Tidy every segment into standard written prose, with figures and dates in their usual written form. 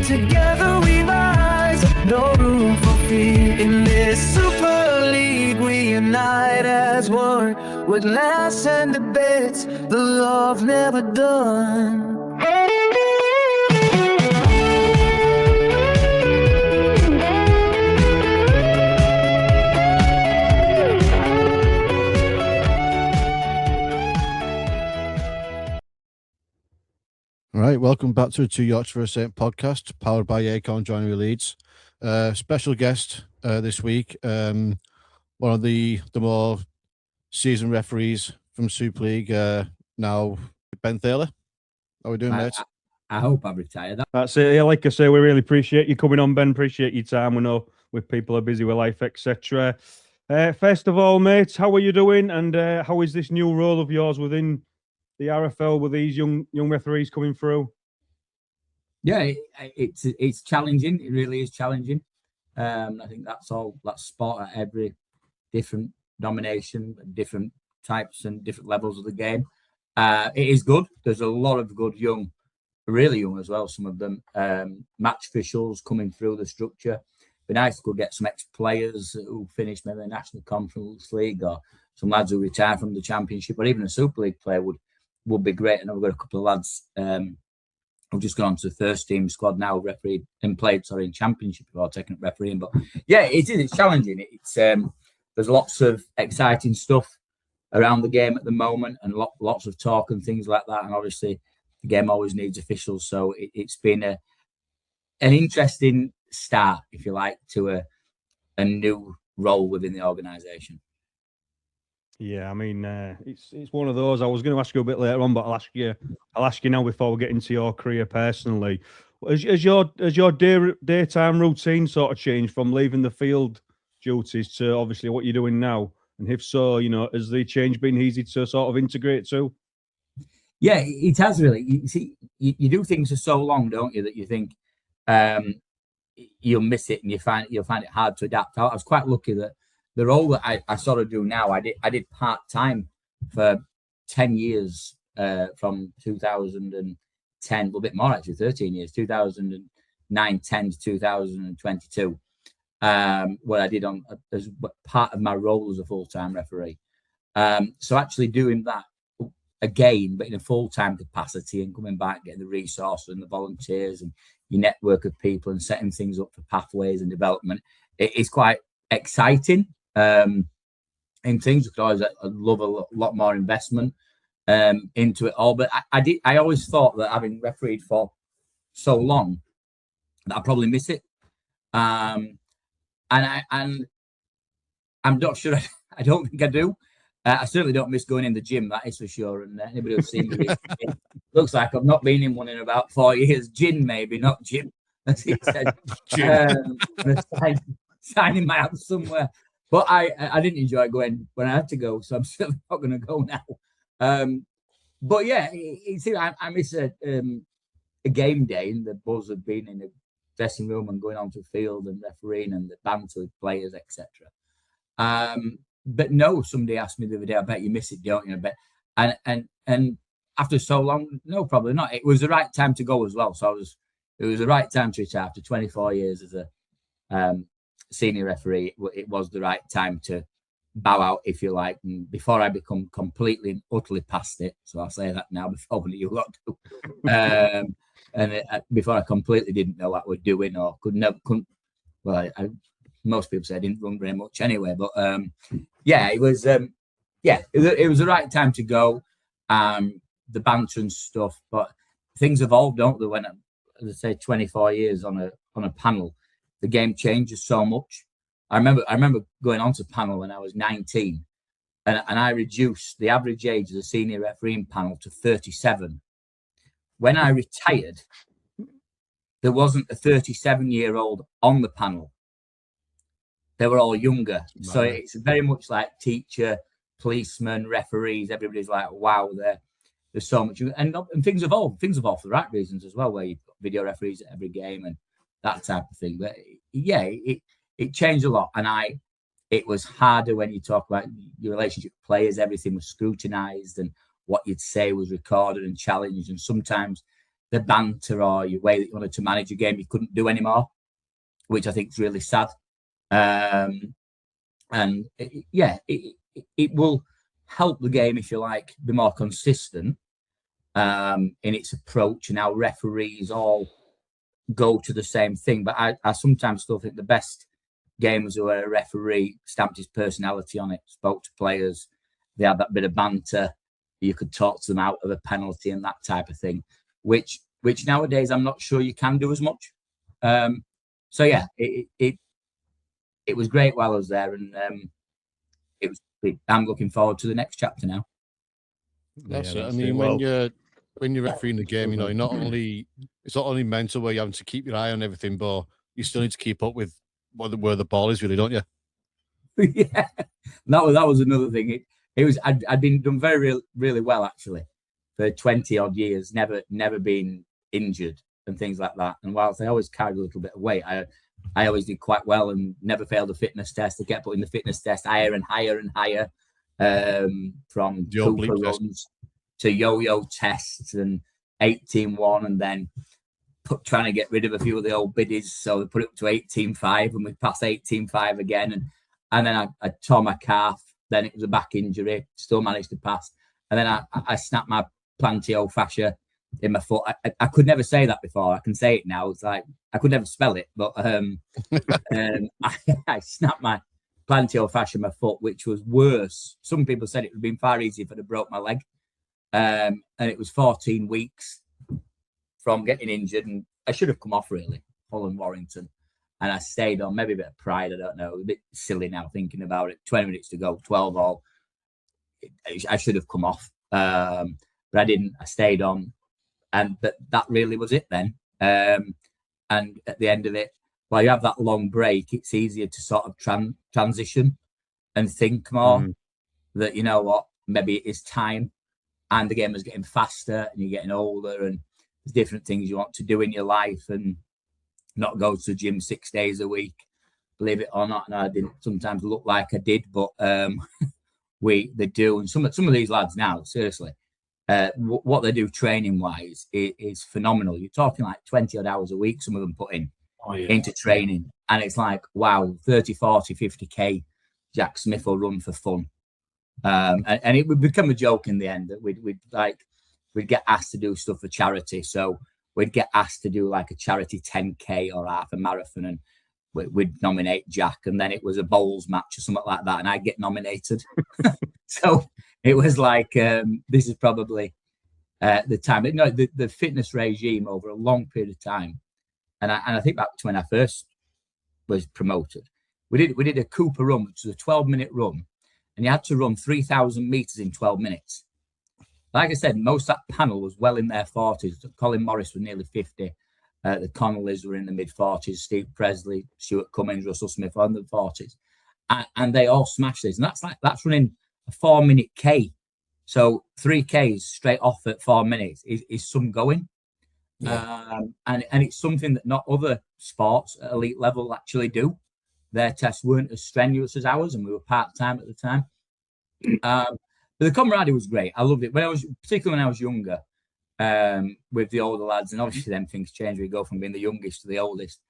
Together we rise, no room for fear. In this Super League we unite as one. With laughs and debates, the love never done. All right, welcome back to Two Yachts for a Saint podcast, powered by Acorn Joinery Leeds. Special guest this week, one of the more seasoned referees from Super League, now Ben Thaler. How are we doing, mate? I hope I've retired. That's it. Yeah, like I say, we really appreciate you coming on, Ben. Appreciate your time. We know with people are busy with life, etc. First of all, mate, how are you doing? And how is this new role of yours within the RFL with these young referees coming through? Yeah, it's challenging. It really is challenging. I think that's sport at every different domination, different types and different levels of the game. It is good. There's a lot of good young, really young as well, some of them, match officials coming through the structure. It'd be nice to get some ex-players who finished maybe the National Conference League, or some lads who retire from the Championship, or even a Super League player would be great. And we've got a couple of lads who've just gone to the first team squad now, refereed and played in Championship before taking up refereeing. But yeah, it's challenging. It's there's lots of exciting stuff around the game at the moment, and lots of talk and things like that. And obviously, the game always needs officials, so it's been an interesting start, if you like, to a new role within the organisation. Yeah, I mean, it's one of those. I was going to ask you a bit later on, but I'll ask you now before we get into your career personally. Has your daytime routine sort of changed from leaving the field duties to obviously what you're doing now? And if so, has the change been easy to sort of integrate to? Yeah, it has really. You see, you do things for so long, don't you, that you think you'll miss it, and you'll find it hard to adapt. I was quite lucky that the role that I sort of do now, I did part-time for 10 years, from 2010, a little bit more actually, 13 years, 2009, 10 to 2022, what I did as part of my role as a full-time referee. So actually doing that again, but in a full-time capacity, and coming back, getting the resources and the volunteers and your network of people and setting things up for pathways and development, it is quite exciting. In things, because I love a lot more investment into it all. But I always thought that, having refereed for so long, that I'd probably miss it. And I'm not sure. I don't think I do. I certainly don't miss going in the gym, that is for sure. And anybody who's seen me, looks like I've not been in one in about 4 years. Gin, maybe, not gym, as it said. Signing my house somewhere. But I didn't enjoy going when I had to go, so I'm still not going to go now. But yeah, I miss a game day and the buzz of being in the dressing room and going onto the field and refereeing and the banter with players, etc. But no, somebody asked me the other day, I bet you miss it, don't you? And after so long, no, probably not. It was the right time to go as well. So it was the right time to retire after 24 years as a senior referee. It was the right time to bow out, if you like, and before I become completely and utterly past it. So I'll say that now before one of you lot do. Before I completely didn't know what we're doing, or couldn't. Well, most people say I didn't run very much anyway, but it was it was the right time to go. The banter and stuff, but things evolved, don't they? When, as I say, 24 years on a panel, the game changes so much. I remember going onto panel when I was 19, and I reduced the average age of the senior refereeing panel to 37. When I retired, there wasn't a 37-year-old on the panel. They were all younger. Right. So it's very much like teacher, policeman, referees. Everybody's like, wow, there's so much. And things evolve. Things evolve for the right reasons as well, where you've got video referees at every game and that type of thing. But yeah, it changed a lot. And it was harder when you talk about your relationship with players. Everything was scrutinised, and what you'd say was recorded and challenged. And sometimes the banter or your way that you wanted to manage your game, you couldn't do anymore, which I think is really sad. And it will help the game, if you like, be more consistent in its approach, and how referees all go to the same thing. But I sometimes still think the best games where a referee stamped his personality on it, spoke to players, they had that bit of banter, you could talk to them out of a penalty and that type of thing, which nowadays I'm not sure you can do as much. So yeah, it was great while I was there, and I'm looking forward to the next chapter now. That's it. I mean, when you're refereeing the game, you know, it's not only mental where you're having to keep your eye on everything, but you still need to keep up with where the ball is, really, don't you? Yeah, that was another thing. It was I'd been done really well actually for 20 odd years, never been injured and things like that. And whilst I always carried a little bit of weight, I always did quite well and never failed a fitness test. I kept putting the fitness test higher and higher and higher, from Cooper runs to yo-yo tests and 18-1, and then trying to get rid of a few of the old biddies. So they put it up to 18-5, and we passed 18-5 again. And then I tore my calf. Then it was a back injury. Still managed to pass. And then I snapped my plantio fascia in my foot. I could never say that before. I can say it now. It's like I could never spell it, but I snapped my plantio fascia in my foot, which was worse. Some people said it would have been far easier if I'd have broke my leg. And it was 14 weeks from getting injured, and I should have come off really, Holland Warrington. And I stayed on, maybe a bit of pride, I don't know, a bit silly now thinking about it. 20 minutes to go, 12 all. I should have come off, but I didn't. I stayed on, and that really was it then. And at the end of it, while you have that long break, it's easier to sort of transition and think more that, you know what, maybe it is time, and the game is getting faster and you're getting older, and there's different things you want to do in your life, and not go to the gym 6 days a week, believe it or not. And I didn't sometimes look like I did, but they do. And some of these lads now, seriously, what they do training wise is phenomenal. You're talking like 20 odd hours a week, some of them put in into training. And it's like, wow, 30, 40, 50K Jack Smith will run for fun. And it would become a joke in the end that we'd get asked to do stuff for charity. So we'd get asked to do like a charity 10K or half a marathon, and we'd nominate Jack, and then it was a bowls match or something like that, and I'd get nominated. So it was like, this is probably the time. No, the fitness regime over a long period of time, and I think back to when I first was promoted, we did a Cooper run, which was a 12-minute run, and you had to run 3,000 meters in 12 minutes. Like I said, most of that panel was well in their 40s. Colin Morris was nearly 50. The Connellys were in the mid-40s. Steve Presley, Stuart Cummins, Russell Smith were in the 40s. And they all smashed this. And that's running a 4-minute K. So 3Ks straight off at 4 minutes is some going. Yeah. And it's something that not other sports at elite level actually do. Their tests weren't as strenuous as ours, and we were part-time at the time. But the camaraderie was great. I loved it. Particularly when I was younger, with the older lads, and obviously then things change. We go from being the youngest to the oldest,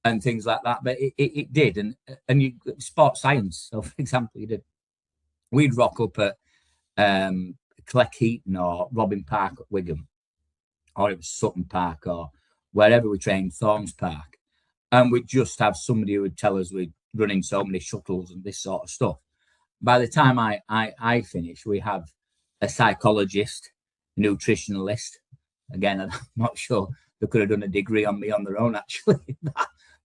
and things like that. But it did, and you sports science. So, for example, we'd rock up at Cleckheaton or Robin Park at Wigan, or it was Sutton Park, or wherever we trained, Thorns Park, and we'd just have somebody who would tell us we'd running so many shuttles and this sort of stuff. By the time I finished, we have a psychologist, nutritionalist. Again, I'm not sure they could have done a degree on me on their own, actually.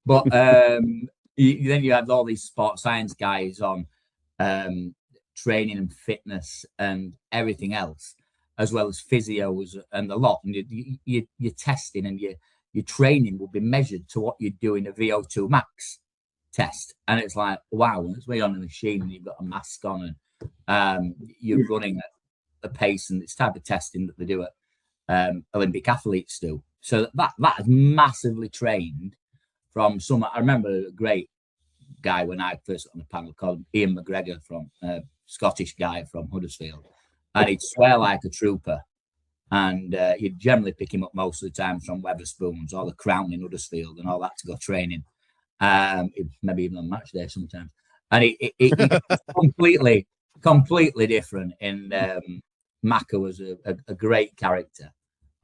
But then you have all these sports science guys on training and fitness and everything else, as well as physios and a lot. And your testing and your training will be measured to what you do in a VO2 max test, and it's like, wow, it's way on the machine, and you've got a mask on, and you're running at a pace, and it's type of testing that they do at Olympic athletes do. So that has massively trained from some. I remember a great guy when I first got on the panel called Ian McGregor, from Scottish guy from Huddersfield, and he'd swear like a trooper, and you'd generally pick him up most of the time from Wetherspoons or the Crown in Huddersfield and all that to go training. Maybe even on match day sometimes. And it's completely different. And Maka was a great character.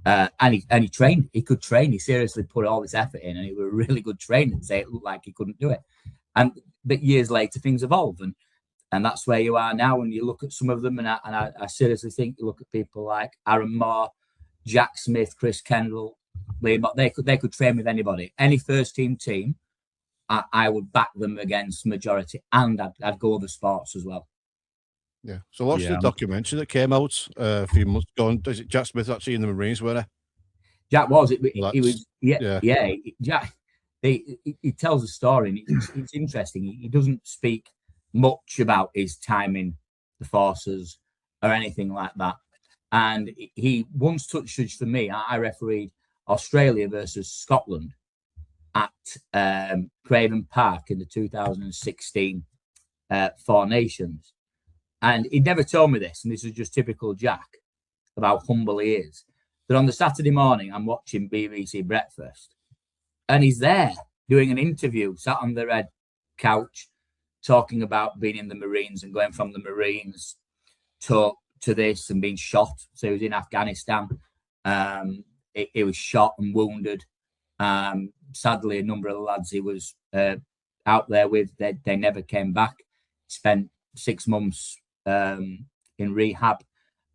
And he trained. He could train. He seriously put all this effort in, and he was a really good trainer. Say it looked like he couldn't do it. But years later, things evolve, and that's where you are now. And you look at some of them, and I seriously think you look at people like Aaron Moore, Jack Smith, Chris Kendall, Liam. They could train with anybody, any first team. I would back them against majority, and I'd go other sports as well. Yeah. So what's the documentary that came out a few months ago? Is it Jack Smith actually in the Marines, were they? Jack was. He was. Yeah. Jack. He tells a story, and it's interesting. He doesn't speak much about his time in the forces or anything like that. And he once touched for me. I refereed Australia versus Scotland at Craven Park in the 2016 Four Nations. And he never told me this, and this is just typical Jack, about how humble he is, that on the Saturday morning, I'm watching BBC Breakfast, and he's there doing an interview, sat on the red couch, talking about being in the Marines and going from the Marines to this and being shot. So he was in Afghanistan. He was shot and wounded. Sadly, a number of the lads he was out there with, they never came back. Spent 6 months in rehab,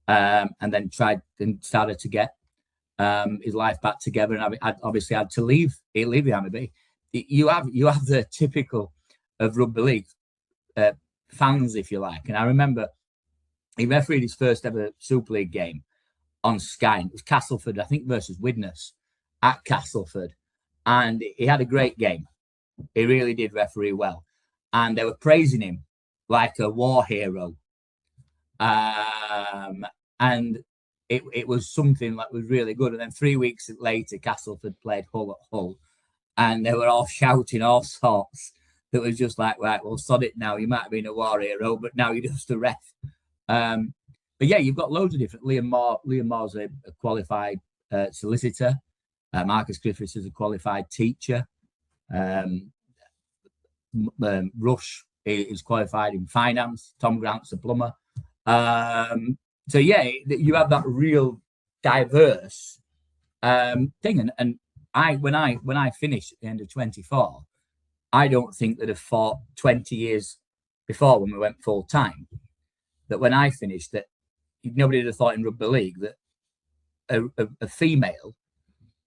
and then tried and started to get his life back together. And I obviously had to leave the army. But you have the typical of rugby league fans, if you like. And I remember he refereed his first ever Super League game on Sky. It was Castleford, I think, versus Widnes at Castleford, and he had a great game. He really did referee well, and they were praising him like a war hero. And it was something that was really good. And then 3 weeks later, Castleford played Hull at Hull, and they were all shouting all sorts. That was just like, right, well, sod it now. You might have been a war hero, but now you're just a ref. But yeah, you've got loads of different. Liam Moore's a qualified solicitor. Marcus Griffiths is a qualified teacher. Rush is qualified in finance. Tom Grant's a plumber. So yeah, you have that real diverse thing. And when I finished at the end of 24, I don't think that I fought 20 years before when we went full time. That when I finished, that nobody would have thought in rugby league that a female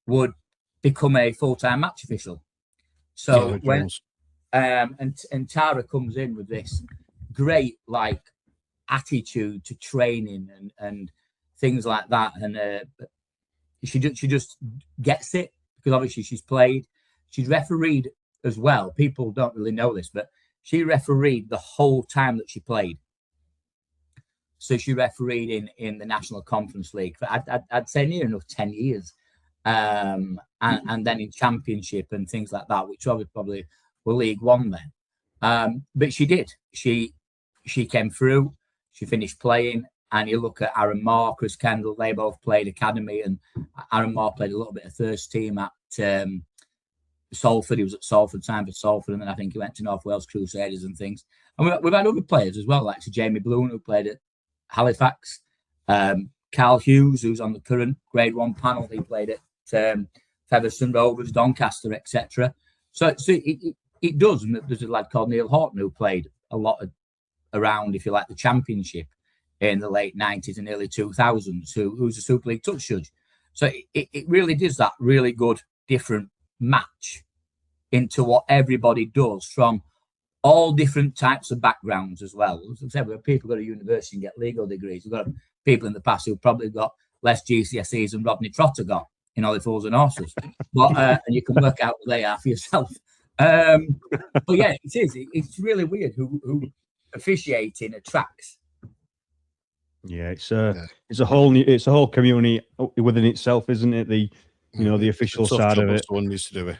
would become a full-time match official. So when and Tara comes in with this great like attitude to training and things like that, and she just gets it because obviously she's refereed as well. People don't really know this, but she refereed the whole time that she played. So she refereed in the National Conference League for I'd say near enough 10 years. And then in Championship and things like that, which probably were League One then. But she did. She came through, she finished playing, and you look at Aaron Moore, Chris Kendall, they both played academy, and Aaron Moore played a little bit of first team at Salford. He was at Salford, signed for Salford, and then I think he went to North Wales Crusaders and things. And we've had other players as well, like Jamie Bloom, who played at Halifax. Carl Hughes, who's on the current Grade 1 panel, he played at Featherstone Rovers, Doncaster, etc. So it does. And there's a lad called Neil Horton who played a lot around, if you like, the Championship in the late 90s and early 2000s, who's a Super League touch judge. So it really does that really good, different match into what everybody does from all different types of backgrounds as well. As I said, we have people go to university and get legal degrees. We've got people in the past who've probably got less GCSEs than Rodney Trotter got in Only Fools and Horses. But and you can work out what they are for yourself. But yeah, it is. It's really weird who officiating attracts. Yeah, it's a whole community within itself, isn't it? The official side of it. Someone needs to do it.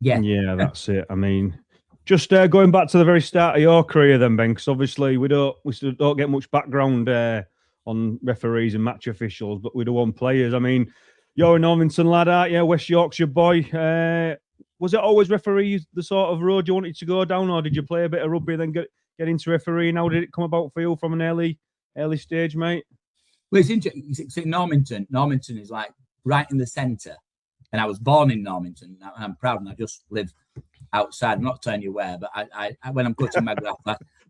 Yeah, that's it. I mean, just going back to the very start of your career, then, Ben, because obviously we don't get much background on referees and match officials, but we do on players. I mean, you're a Normanton lad, aren't you? West Yorkshire boy. Was it always referee the sort of road you wanted to go down, or did you play a bit of rugby and then get into refereeing? How did it come about for you from an early stage, mate? Well, it's interesting. See, Normanton is like right in the centre, and I was born in Normanton. And I'm proud, and I just live outside. I'm not telling you where, but I when I'm cutting my grass,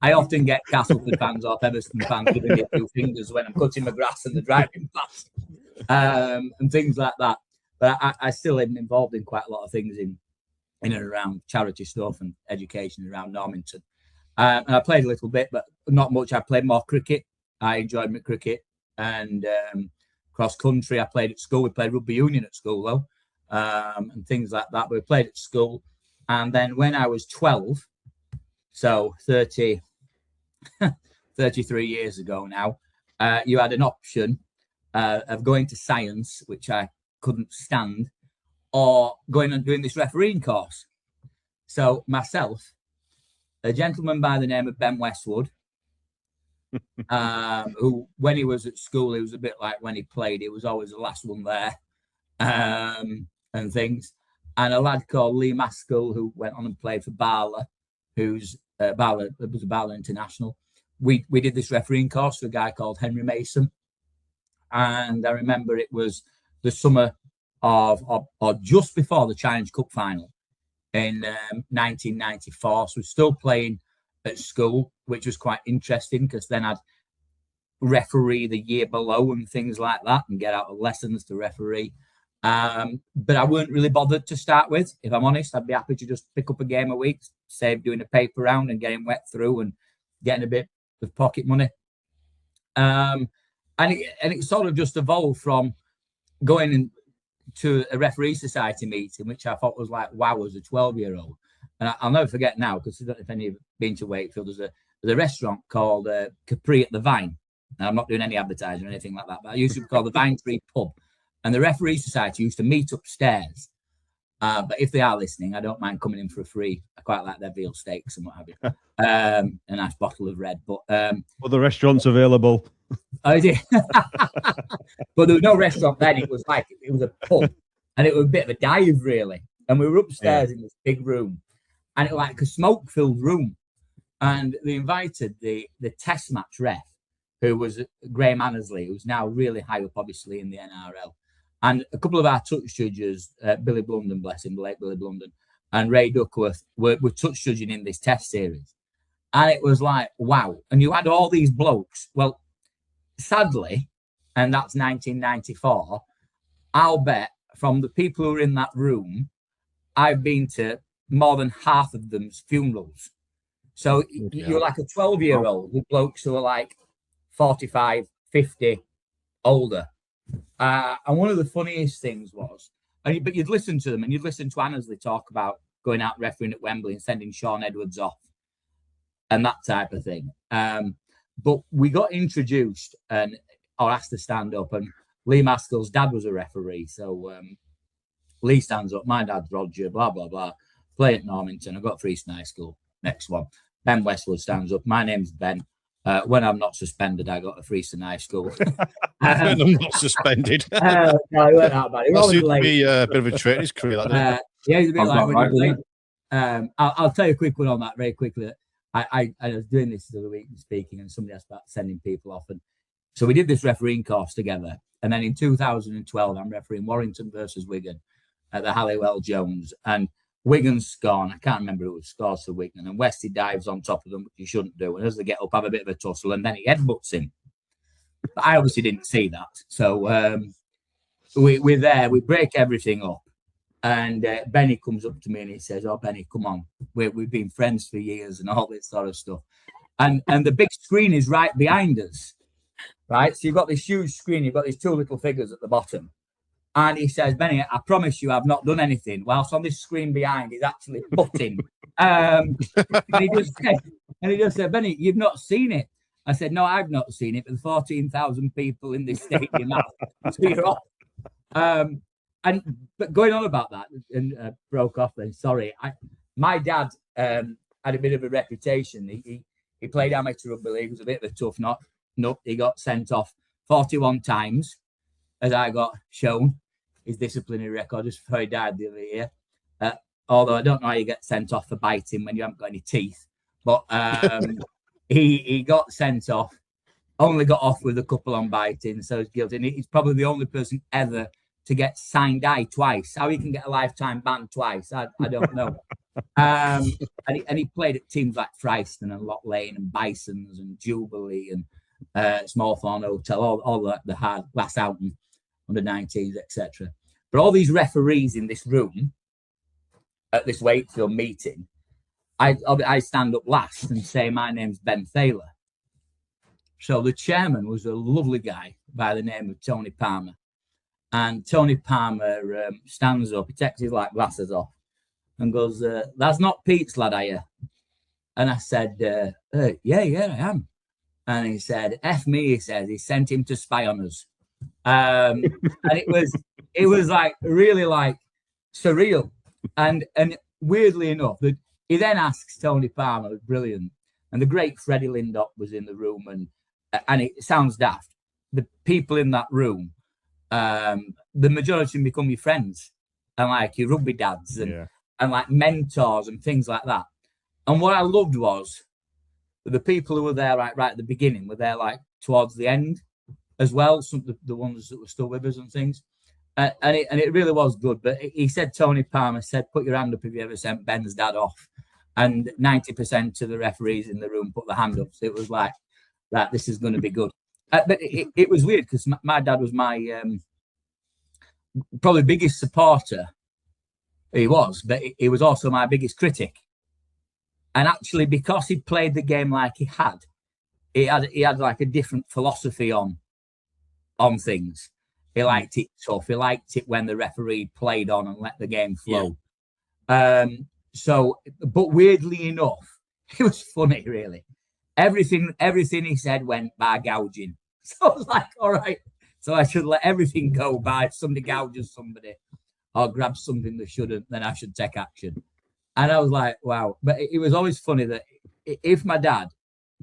I often get Castleford fans or Everton fans giving me a few fingers when I'm cutting my grass and they're driving past, and things like that. But I still am involved in quite a lot of things in and around charity stuff and education around Normanton. And I played a little bit, but not much. I played more cricket. I enjoyed my cricket and cross country. I played at school. We played rugby union at school though, and things like that. But we played at school. And then when I was 12, so 33 years ago now, you had an option of going to science, which I couldn't stand, or going and doing this refereeing course. So myself, a gentleman by the name of Ben Westwood, who, when he was at school, he was a bit like when he played, he was always the last one there, and things. And a lad called Lee Maskell, who went on and played for Barla, who's Barla, it was a Barla International. We did this refereeing course for a guy called Henry Mason. And I remember it was the summer of or just before the Challenge Cup final in 1994. So we're still playing at school, which was quite interesting because then I'd referee the year below and things like that and get out of lessons to referee. But I weren't really bothered to start with. If I'm honest, I'd be happy to just pick up a game a week, save doing a paper round and getting wet through and getting a bit of pocket money. And it sort of just evolved from going to a referee society meeting, which I thought was like, wow, as a 12-year-old. And I'll never forget now, because I don't know if any of you have been to Wakefield, there's a restaurant called Capri at the Vine. Now, I'm not doing any advertising or anything like that, but I used to call the Vine Tree Pub. And the referee society used to meet upstairs. But if they are listening, I don't mind coming in for a free. I quite like their veal steaks and what have you. A nice bottle of red. But the restaurant's available. I did. But there was no restaurant then. It was a pub. And it was a bit of a dive, really. And we were upstairs in this big room. And it was like a smoke-filled room. And they invited the test match ref, who was Graham Annesley, who's now really high up, obviously, in the NRL. And a couple of our touch judges, Billy Blunden, bless him, the late Billy Blunden, and Ray Duckworth were touch judging in this test series. And it was like, wow. And you had all these blokes. Well, sadly, and that's 1994, I'll bet from the people who were in that room, I've been to more than half of them's funerals. So you're like a 12-year-old with blokes who are like 45, 50, older. And one of the funniest things was, but you'd listen to them and you'd listen to Annesley talk about going out refereeing at Wembley and sending Sean Edwards off and that type of thing. But we got introduced or asked to stand up, and Lee Maskell's dad was a referee. So Lee stands up, my dad's Roger, blah, blah, blah. Play at Normanton. I got Freeston High School. Next one. Ben Westwood stands up. My name's Ben. When I'm not suspended, I got a Freeston High School. When I'm not suspended. No, he weren't that bad. That seemed to be a bit of a traitor's career. Like yeah, he's a bit like when he was late. I'll tell you a quick one on that very quickly. I was doing this the other week speaking, and somebody asked about sending people off. And so we did this refereeing course together. And then in 2012, I'm refereeing Warrington versus Wigan at the Halliwell Jones. And Wigan's scored. I can't remember who scores for Wigan. And Westy dives on top of them, which he shouldn't do. And as they get up, have a bit of a tussle, and then he headbutts him. But I obviously didn't see that. So we're there. We break everything up. And Benny comes up to me and he says, "Oh, Benny, come on. We've been friends for years," and all this sort of stuff. And the big screen is right behind us. Right? So you've got this huge screen. You've got these two little figures at the bottom. And he says, "Benny, I promise you I've not done anything." Whilst on this screen behind, he's actually butting. And he just said, "Benny, you've not seen it." I said, "No, I've not seen it, but the 14,000 people in this stadium have." So you're off. But going on about that, and broke off then, sorry. My dad had a bit of a reputation. He played amateur rugby league. He was a bit of a tough nut. He got sent off 41 times, as I got shown his disciplinary record just before he died the other year. Although I don't know how you get sent off for biting when you haven't got any teeth. But he got sent off, only got off with a couple on biting, so he's guilty. And he's probably the only person ever to get signed eye twice. How he can get a lifetime ban twice, I don't know. And he played at teams like Fryston and Lock Lane and Bisons and Jubilee and Smallthorne Hotel, all the hard glass out and under 19s, etc. But all these referees in this room at this Wakefield meeting, I stand up last and say, my name's Ben Thaler. So the chairman was a lovely guy by the name of Tony Palmer. And Tony Palmer stands up, he takes his like glasses off and goes, that's not Pete's lad, are you? And I said, yeah, I am. And he said, F me, he says, he sent him to spy on us. And it was like really like surreal. And weirdly enough, he then asks Tony Palmer, brilliant. And the great Freddie Lindop was in the room, and it sounds daft. The people in that room, the majority of them become your friends and like your rugby dads and like mentors and things like that. And what I loved was the people who were there right at the beginning were there like towards the end as well. Some of the ones that were still with us and things. And it really was good. But he said, Tony Palmer said, put your hand up if you ever sent Ben's dad off. And 90% of the referees in the room put their hand up. So it was like, that this is going to be good. But it was weird because my dad was my probably biggest supporter. He was, but he was also my biggest critic. And actually, because he played the game like he had like a different philosophy on things. He liked it tough. He liked it when the referee played on and let the game flow. Yeah. But weirdly enough, it was funny, really. Everything he said went by gouging. So I was like, all right. So I should let everything go by if somebody gouges somebody or grabs something they shouldn't, then I should take action. And I was like, wow. But it was always funny that if my dad,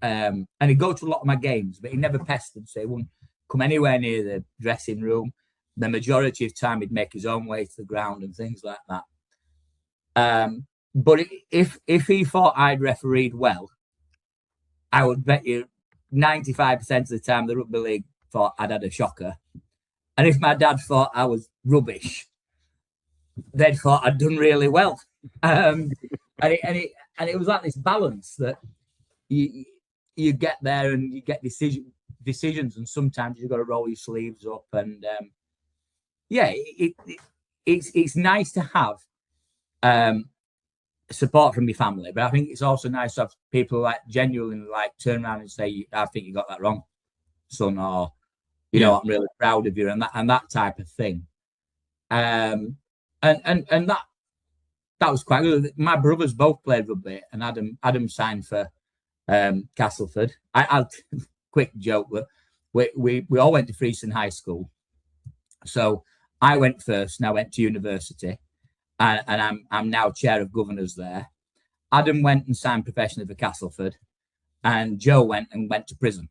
and he'd go to a lot of my games, but he never pestered, so he wouldn't come anywhere near the dressing room. The majority of time, he'd make his own way to the ground and things like that. But if he thought I'd refereed well, I would bet you 95% of the time the Rugby League thought I'd had a shocker. And if my dad thought I was rubbish, they'd thought I'd done really well. And it was like this balance that you get there and you get decisions, and sometimes you've got to roll your sleeves up. And it's nice to have support from your family, but I think it's also nice to have people like genuinely like turn around and say, I think you got that wrong, son, or I'm really proud of you, and that type of thing. And that was quite good. My brothers both played rugby, and Adam signed for Castleford. I'll quick joke that we all went to Freeston High School. So I went first, and I went to university. And I'm now chair of governors there. Adam went and signed professionally for Castleford, and Joe went to prison.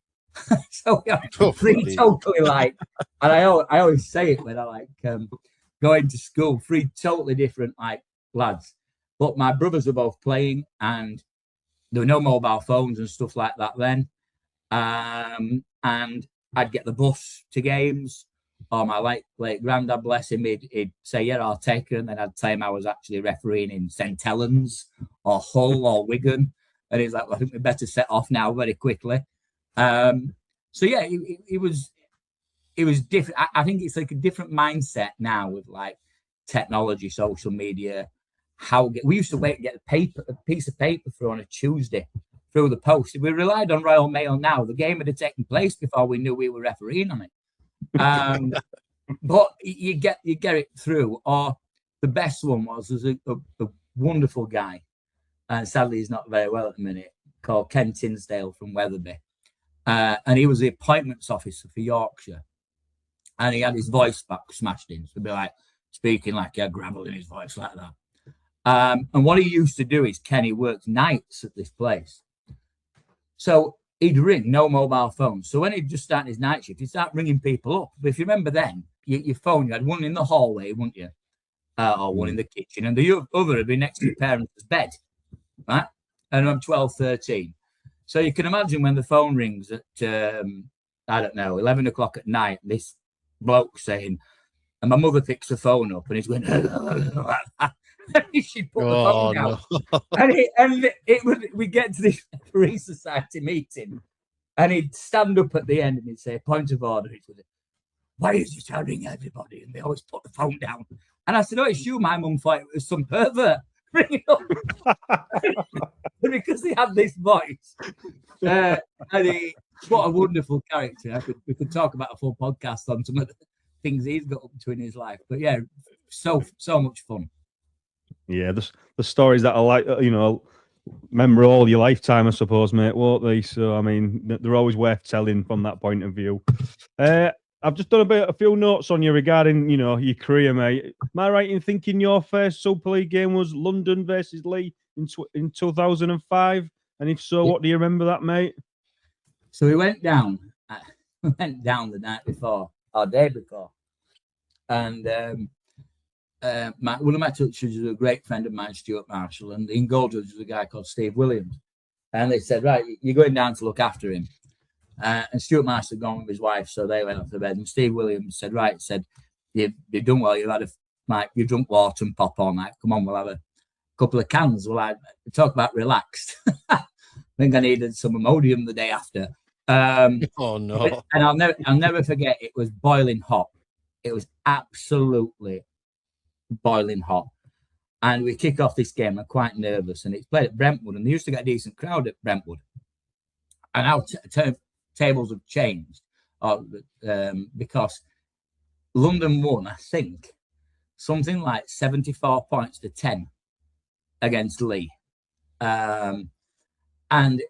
So three totally like, and I always say it when I like going to school, three totally different like lads. But my brothers were both playing, and there were no mobile phones and stuff like that then. And I'd get the bus to games. Or my late granddad, bless him, he'd say, yeah, I'll take her. And then I'd tell him I was actually refereeing in St. Helens or Hull or Wigan. And he's like, well, I think we better set off now very quickly. So, yeah, it was different. I think it's like a different mindset now with like technology, social media. We used to wait and get a piece of paper through on a Tuesday through the post. If we relied on Royal Mail now, the game had taken place before we knew we were refereeing on it. But you get it through. Or the best one was there's a wonderful guy, and sadly he's not very well at the minute, called Ken Tinsdale from Wetherby, and he was the appointments officer for Yorkshire, and he had his voice back smashed in, so he'd be like speaking like he had gravel in his voice like that. And what he used to do is Kenny worked nights at this place, so he'd ring, no mobile phone. So when he'd just start his night shift, he'd start ringing people up. But if you remember then, your phone, you had one in the hallway, wouldn't you? Or one in the kitchen, and the other would be next to your parents' bed, right? And I'm 12, 13. So you can imagine when the phone rings at, I don't know, 11 o'clock at night, this bloke saying, and my mother picks the phone up and he's going, she'd put the phone down. No. And we get to this referee society meeting, and he'd stand up at the end and he'd say, point of order. He'd say, why is it I ring everybody? And they always put the phone down. And I said, oh, it's you. My mum thought it was some pervert ringing up. Because he had this voice. What a wonderful character. We could talk about a full podcast on some of the things he's got up to in his life. But yeah, so much fun. Yeah, the stories that I like, remember all your lifetime, I suppose, mate, won't they? So, I mean, they're always worth telling from that point of view. I've just done a few notes on you regarding, your career, mate. Am I right in thinking your first Super League game was London versus Leigh in 2005? And if so, what do you remember that, mate? So we went down. The night before, or day before, and one of my teachers was a great friend of mine, Stuart Marshall, and in goal judge was a guy called Steve Williams. And they said, right, you're going down to look after him. And Stuart Marshall had gone with his wife, so they went off to bed. And Steve Williams said, right, you've done well. You've had you've drunk water and pop all night. Come on, we'll have a couple of cans. Well, I talk about relaxed. I think I needed some Imodium the day after. Oh no! And I'll never forget. It was boiling hot. It was absolutely boiling hot. And we kick off this game. I'm quite nervous, and it's played at Brentwood, and they used to get a decent crowd at Brentwood. And our tables have changed, because London won, I think, something like 74 points to 10 against Leigh. And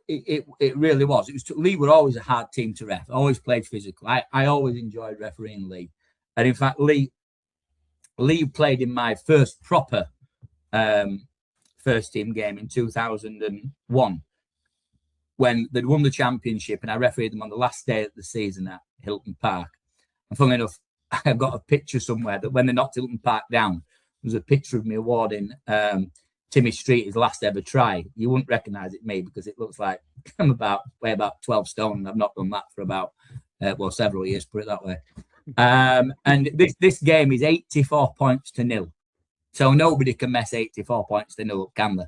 it really was. Leigh were always a hard team to ref. Always played physical. I always enjoyed refereeing Leigh. And in fact, Leigh played in my first proper first team game in 2001 when they'd won the championship, and I refereed them on the last day of the season at Hilton Park. And funnily enough, I've got a picture somewhere that when they knocked Hilton Park down, there was a picture of me awarding Timmy Street his last ever try. You wouldn't recognise it me because it looks like I'm weigh about 12 stone, and I've not done that for about several years, put it that way. And this game is 84 points to 0. So nobody can mess 84 points to 0, can they?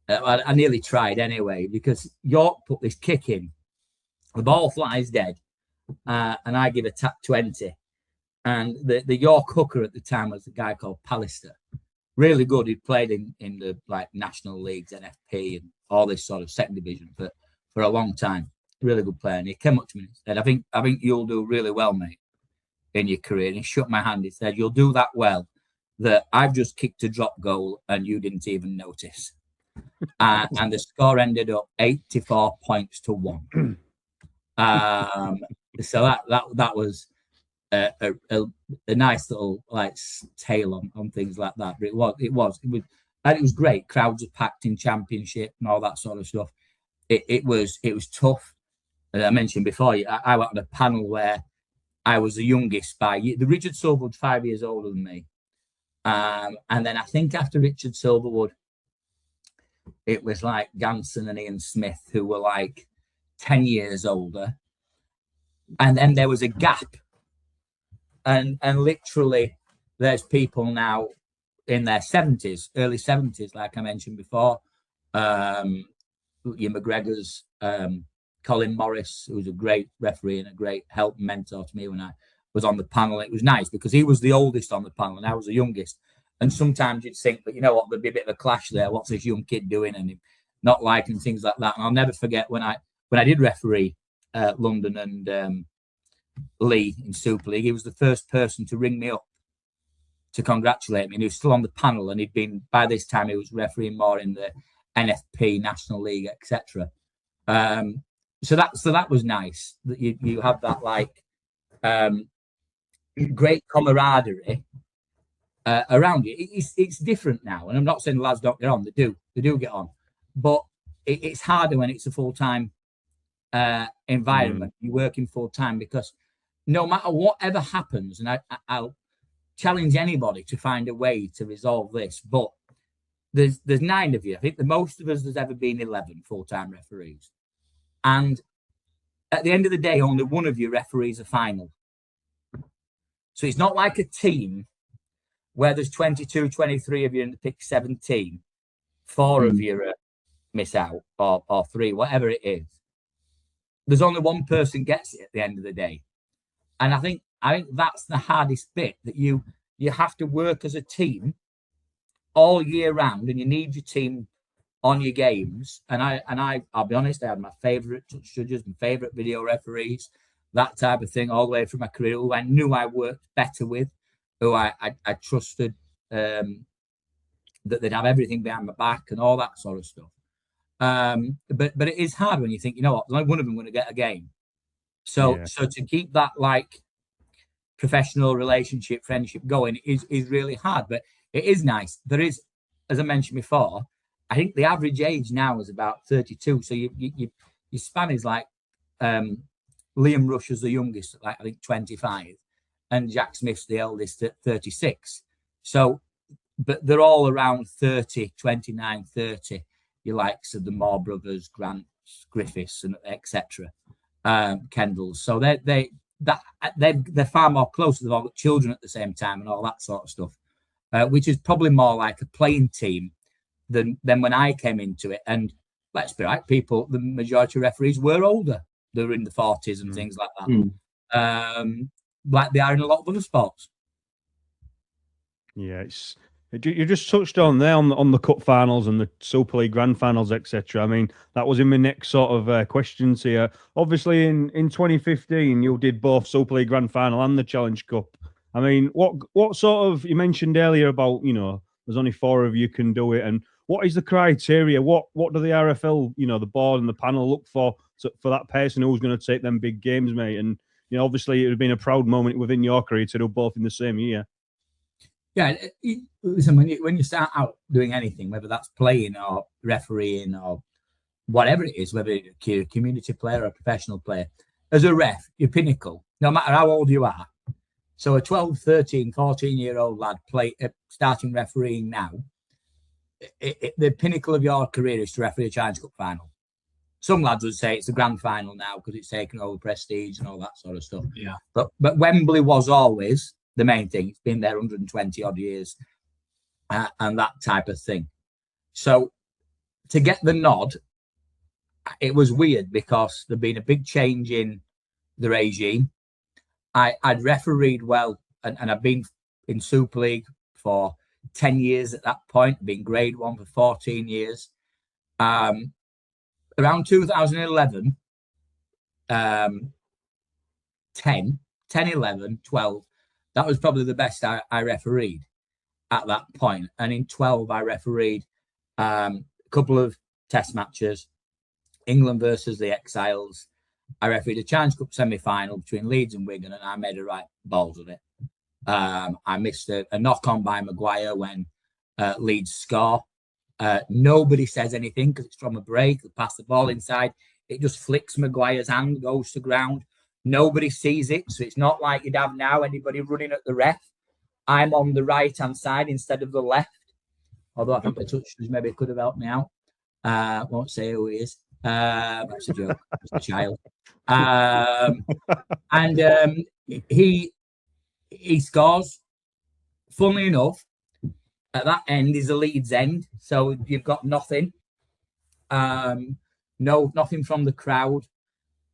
I nearly tried anyway, because York put this kick in. The ball flies dead, and I give a tap 20. And the York hooker at the time was a guy called Pallister. Really good. He'd played in the national leagues, NFP, and all this sort of second division for a long time. Really good player. And he came up to me and said, I think you'll do really well, mate, in your career. And he shook my hand. He said, you'll do that well that I've just kicked a drop goal and you didn't even notice. And the score ended up 84 points to 1. So that was a nice little tale on things like that. But it was great. Crowds were packed in championship and all that sort of stuff. It was tough. As I mentioned before, I went on a panel where I was the youngest by the Richard Silverwood, 5 years older than me. And then I think after Richard Silverwood, it was like Ganson and Ian Smith, who were 10 years older. And then there was a gap. And literally, there's people now in their 70s, early 70s, like I mentioned before. Your McGregor's, Colin Morris, who was a great referee and a great help and mentor to me when I was on the panel. It was nice because he was the oldest on the panel and I was the youngest. And sometimes you'd think, but you know what, there'd be a bit of a clash there. What's this young kid doing? And him not liking things like that. And I'll never forget when I did referee London and Leigh in Super League, he was the first person to ring me up to congratulate me. And he was still on the panel, and by this time he was refereeing more in the NFP, National League, etc. So that was nice that you have that great camaraderie around you. It's different now, and I'm not saying the lads don't get on. They do get on, but it's harder when it's a full-time environment. You're working full-time, because no matter whatever happens, and I'll challenge anybody to find a way to resolve this, but there's 9 of you. I think the most of us, there's ever been 11 full-time referees. And at the end of the day, only one of you referees a final. So it's not like a team where there's 22, 23 of you and pick 17. 4 of you miss out, or 3, whatever it is. There's only one person gets it at the end of the day. And I think that's the hardest bit, that you have to work as a team all year round, and you need your team on your games. And I'll be honest, I had my favourite touch judges, my favourite video referees, that type of thing, all the way through my career, who I knew I worked better with, who I trusted, that they'd have everything behind my back and all that sort of stuff. But it is hard when you think, you know what, only one of them going to get a game. So to keep that like professional relationship, friendship going is really hard. But it is nice. There is, as I mentioned before, I think the average age now is about 32. So your span is like Liam Rush is the youngest at, like, I think 25, and Jack Smith's the eldest at 36. So, but they're all around 30, 29, 30. Your likes of the Moore brothers, Grants, Griffiths, and etc. Kendalls. So they're far more closer. They've all got children at the same time and all that sort of stuff, which is probably more like a playing team than when I came into it. And let's be right, the majority of referees were older. They were in the 40s and things like that, like they are in a lot of other sports. Yeah, you just touched on there on the cup finals and the Super League grand finals, etc. I mean, that was in my next sort of questions here. Obviously, in 2015, you did both Super League grand final and the Challenge Cup. I mean, what sort of, you mentioned earlier about, there's only 4 of you can do it, and what is the criteria? What do the RFL, the board and the panel look for that person who's going to take them big games, mate? And obviously, it would have been a proud moment within your career to do both in the same year. Yeah, listen, when you start out doing anything, whether that's playing or refereeing or whatever it is, whether you're a community player or a professional player, as a ref, your pinnacle, no matter how old you are. So a 12, 13, 14-year-old lad starting refereeing now, the pinnacle of your career is to referee a Challenge Cup final. Some lads would say it's the grand final now because it's taken over prestige and all that sort of stuff. Yeah. But Wembley was always the main thing. It's been there 120 odd years, and that type of thing. So to get the nod, it was weird because there'd been a big change in the regime. I'd refereed well, and I've been in Super League for 10 years at that point. I've been Grade 1 for 14 years. Around 2011, 10, 11, 12, that was probably the best I refereed at that point. And in 12, I refereed a couple of test matches, England versus the Exiles. I refereed a Challenge Cup semi-final between Leeds and Wigan, and I made a right balls of it. I missed a knock-on by Maguire when Leeds score. Nobody says anything because it's from a break. They pass the ball inside. It just flicks Maguire's hand, goes to ground. Nobody sees it, so it's not like you'd have now anybody running at the ref. I'm on the right-hand side instead of the left, although I think the touchers maybe could have helped me out. Won't say who he is. That's a joke. It's a child. And he scores. Funnily enough, at that end is a Leeds end, so you've got nothing. Nothing from the crowd.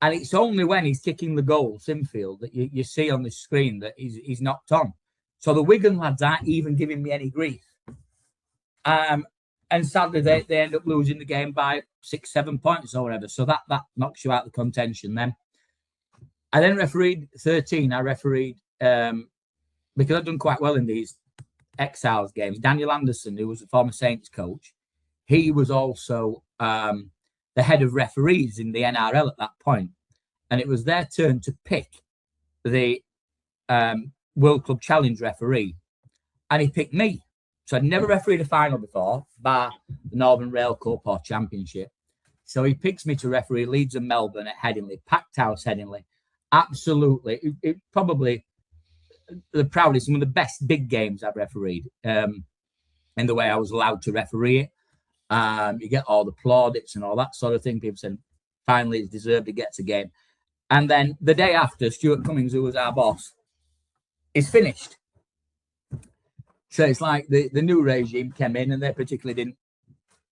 And it's only when he's kicking the goal, Simfield, that you see on the screen that he's knocked on. So the Wigan lads aren't even giving me any grief. And sadly, they end up losing the game by 6-7 points or whatever. So that knocks you out of the contention then. I then refereed 13. I refereed, because I've done quite well in these Exiles games. Daniel Anderson, who was a former Saints coach, he was also the head of referees in the NRL at that point. And it was their turn to pick the World Club Challenge referee. And he picked me. So I'd never refereed a final before, bar the Northern Rail Cup or Championship. So he picks me to referee Leeds and Melbourne at Headingley, packed house Headingley. Absolutely. It probably the proudest, some of the best big games I've refereed. In the way I was allowed to referee it. You get all the plaudits and all that sort of thing. People said, finally, it's deserved, he gets a game. And then the day after, Stuart Cummings, who was our boss, is finished. So it's like the new regime came in and they particularly didn't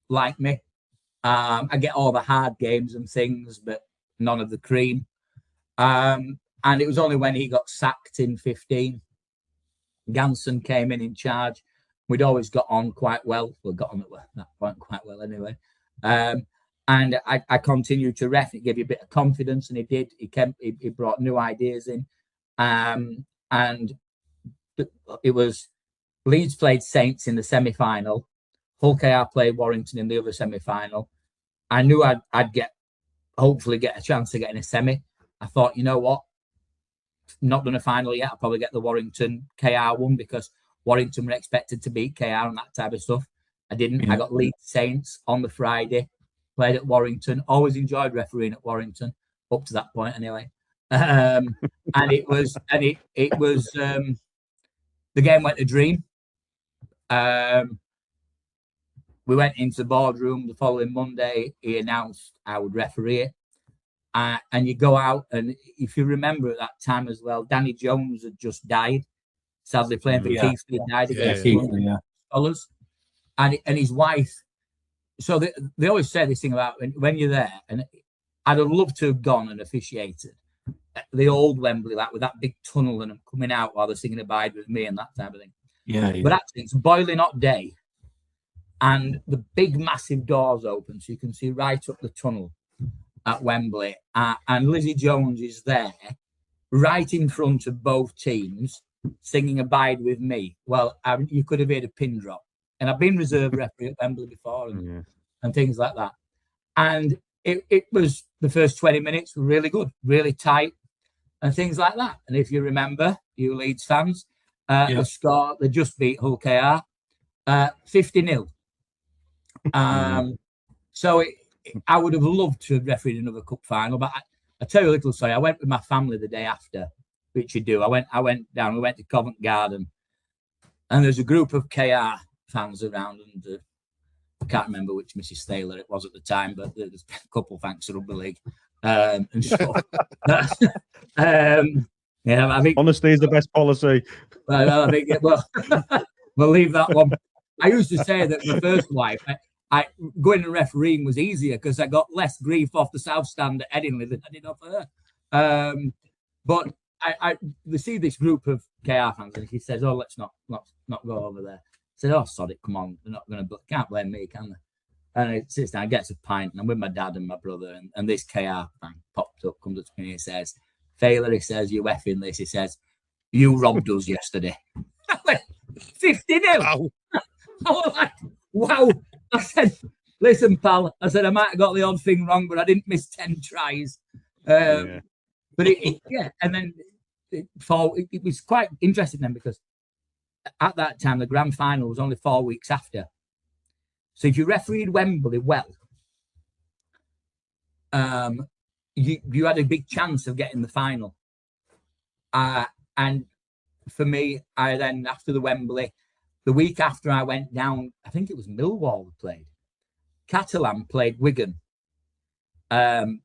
like me. I get all the hard games and things, but none of the cream. And it was only when he got sacked in 15, Ganson came in charge. We'd always got on quite well. We got on at that point quite well anyway. And I continued to ref. It gave you a bit of confidence, and he did. He brought new ideas in. And it was Leeds played Saints in the semi-final. Hull KR played Warrington in the other semi-final. I knew I'd hopefully get a chance to get in a semi. I thought, you know what? Not done a final yet. I'll probably get the Warrington KR one because Warrington were expected to beat KR and that type of stuff. I didn't. Yeah. I got Leeds Saints on the Friday, played at Warrington. Always enjoyed refereeing at Warrington, up to that point anyway. And it was the game went a dream. We went into the boardroom the following Monday. He announced I would referee it. And you go out, and if you remember at that time as well, Danny Jones had just died. Sadly, playing for Keith, he died against Scholars, and his wife. So they always say this thing about when you're there, and I'd have loved to have gone and officiated the old Wembley, like with that big tunnel and them coming out while they're singing "Abide with Me" and that type of thing. Yeah. But actually, it's a boiling hot day, and the big, massive doors open, so you can see right up the tunnel at Wembley, and Lizzie Jones is there, right in front of both teams, singing "Abide with Me." Well, you could have heard a pin drop. And I've been reserve referee at Wembley before and things like that. And it was the first 20 minutes were really good, really tight and things like that. And if you remember, you Leeds fans, the score, they just beat Hull KR 50-0. So I would have loved to have refereed another cup final, but I'll tell you a little story. I went with my family the day after, which you do. I went down, we went to Covent Garden, and there's a group of KR fans around, and I can't remember which Mrs. Thaler it was at the time, but there's a couple thanks to Rugby League. And so, I think honesty is the best policy. I think, well, we'll leave that one. I used to say that my first wife, I going and refereeing was easier because I got less grief off the South Stand at Headingley than I did off her. But I see this group of KR fans, and she says, "Oh, let's not go over there." I said, "Oh, sod it, come on, they're not going to, can't blame me, can they?" And it sits down, gets a pint, and I'm with my dad and my brother, and this KR fan popped up, comes up to me, and he says, "Thaler," he says, "you effing this," he says, "you robbed us yesterday." I went, 50-0. Wow. I was like, wow. I said, "Listen, pal," I said, "I might have got the odd thing wrong, but I didn't miss 10 tries." But and then it was quite interesting then because at that time, the grand final was only 4 weeks after. So if you refereed Wembley well, you had a big chance of getting the final. And for me, I then, after the Wembley, the week after I went down, I think it was Millwall played. Catalan played Wigan. And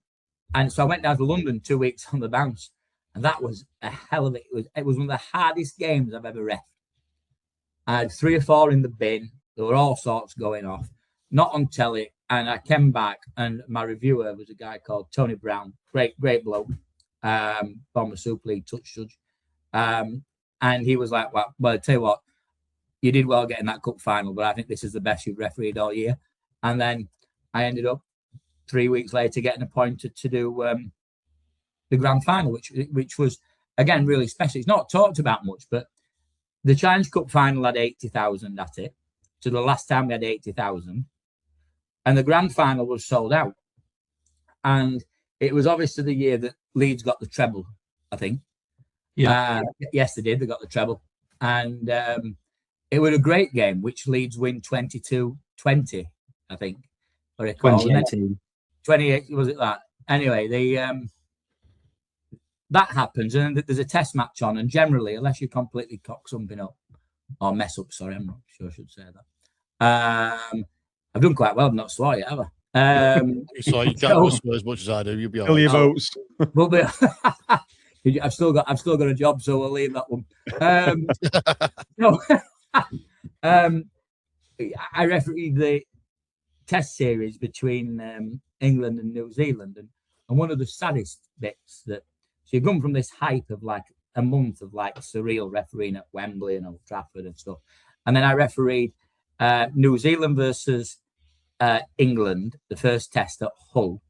so I went down to London 2 weeks on the bounce. And that was a hell of it. It was one of the hardest games I've ever ref. I had 3 or 4 in the bin. There were all sorts going off, not on telly. And I came back, and my reviewer was a guy called Tony Brown, great bloke, former Super League touch judge. And he was like, well, I tell you what, you did well getting that cup final, but I think this is the best you've refereed all year. And then I ended up 3 weeks later getting appointed to do the grand final, which was, again, really special. It's not talked about much, but the Challenge Cup final had 80,000 at it. So the last time we had 80,000. And the grand final was sold out. And it was obviously the year that Leeds got the treble, I think. Yeah. Yes, they did. They got the treble. And it was a great game, which Leeds win 22-20, I think. 2018. 28 was it that? Anyway, that happens, and there's a test match on, and generally, unless you completely cock something up or mess up, sorry, I'm not sure I should say that. I've done quite well. I've not swore yet, have I? So you can't swear as much as I do. You'll be all Fill your right. votes. I've still got a job, so we'll leave that one. No, I refereed the test series between England and New Zealand, and one of the saddest bits that so you've gone from this hype of like a month of like surreal refereeing at Wembley and Old Trafford and stuff, and then I refereed New Zealand versus England, the first test at Hull,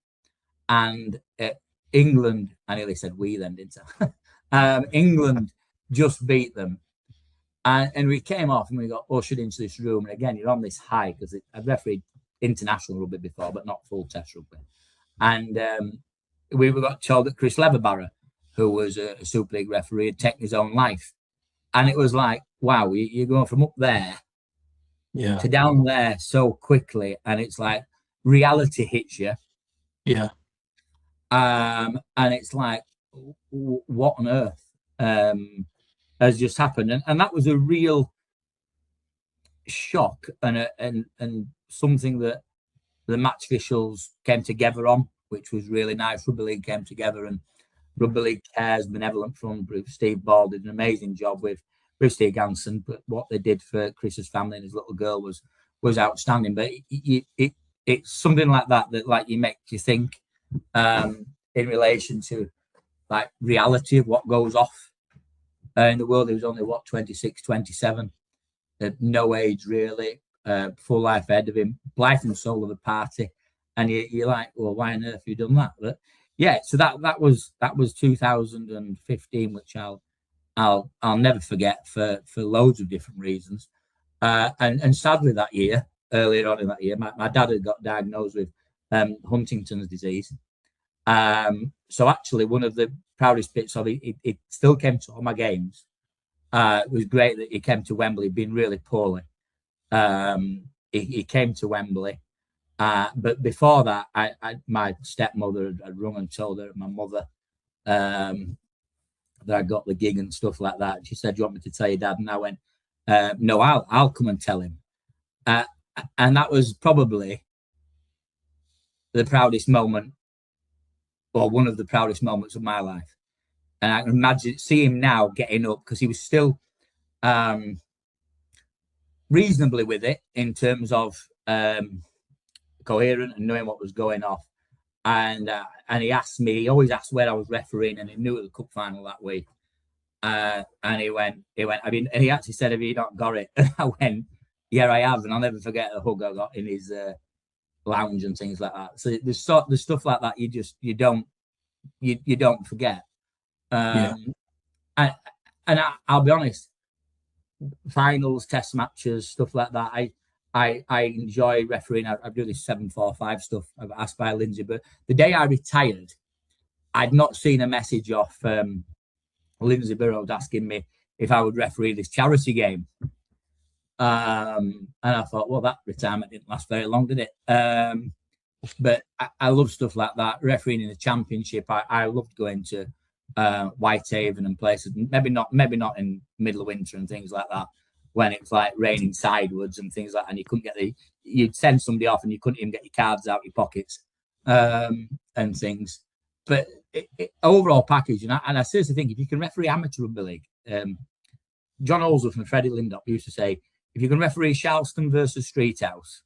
and England. I nearly said we then, didn't I? England just beat them. And we came off and we got ushered into this room. And again, you're on this high because I've refereed international rugby before, but not full test rugby. And we got told that Chris Leverbarrow, who was a Super League referee, had taken his own life. And it was like, wow, you're going from up there to down there so quickly. And it's like reality hits you. Yeah. And it's like, what on earth has just happened? And that was a real shock and something that the match officials came together on, which was really nice. Rugby League came together, and Rugby League Cares Benevolent Fund, Steve Ball did an amazing job with Steve Ganson, but what they did for Chris's family and his little girl was outstanding. But it's something like that like you make you think in relation to like reality of what goes off in the world. There was only 26, 27, no age really, full life ahead of him, life and soul of the party, and you're like, well, why on earth have you done that? But yeah, so that was 2015, which I'll never forget for loads of different reasons. And sadly that year, earlier on in that year, my dad had got diagnosed with Huntington's disease. So actually one of the proudest bits of it still came to all my games. It was great that he came to Wembley, being really poorly. He came to Wembley. But before that, my stepmother had rung and told my mother that I got the gig and stuff like that. And she said, "Do you want me to tell your dad?" And I went, "No, I'll come and tell him." And that was probably the proudest moment, or one of the proudest moments of my life. And I can imagine see him now getting up, because he was still reasonably with it in terms of coherent and knowing what was going off. And he asked me, he always asked where I was refereeing, and he knew it was the cup final that week. And he went, I mean, and he actually said, "Have you not got it?" And I went, "Yeah, I have." And I'll never forget the hug I got in his lounge and things like that. So there's stuff like that you don't forget. And I'll be honest, finals, test matches, stuff like that, I enjoy refereeing. I do this 745 stuff. I've asked by Lindsay, but the day I retired, I'd not seen a message off Lindsay Burrows asking me if I would referee this charity game. And I thought, well, that retirement didn't last very long, did it? But I love stuff like that. Refereeing in the championship, I loved going to Whitehaven and places. Maybe not in middle of winter and things like that, when it's like raining sideways and things like that, and you couldn't get you'd send somebody off and you couldn't even get your cards out of your pockets and things. But overall package, and I seriously think if you can referee amateur rugby league, John Olsworth and Freddie Lindop used to say, if you can referee Charleston versus Streethouse,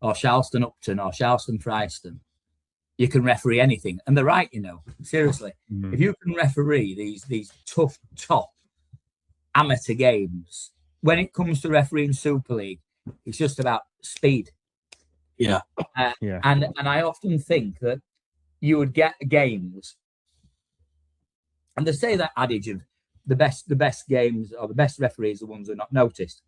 or Charleston Upton, or Charleston Fryston, you can referee anything. And they're right, seriously. Mm-hmm. If you can referee these tough, top amateur games, when it comes to refereeing Super League, it's just about speed. Yeah. And I often think that you would get games, and they say that adage of the best games or the best referees are the ones who are not noticed.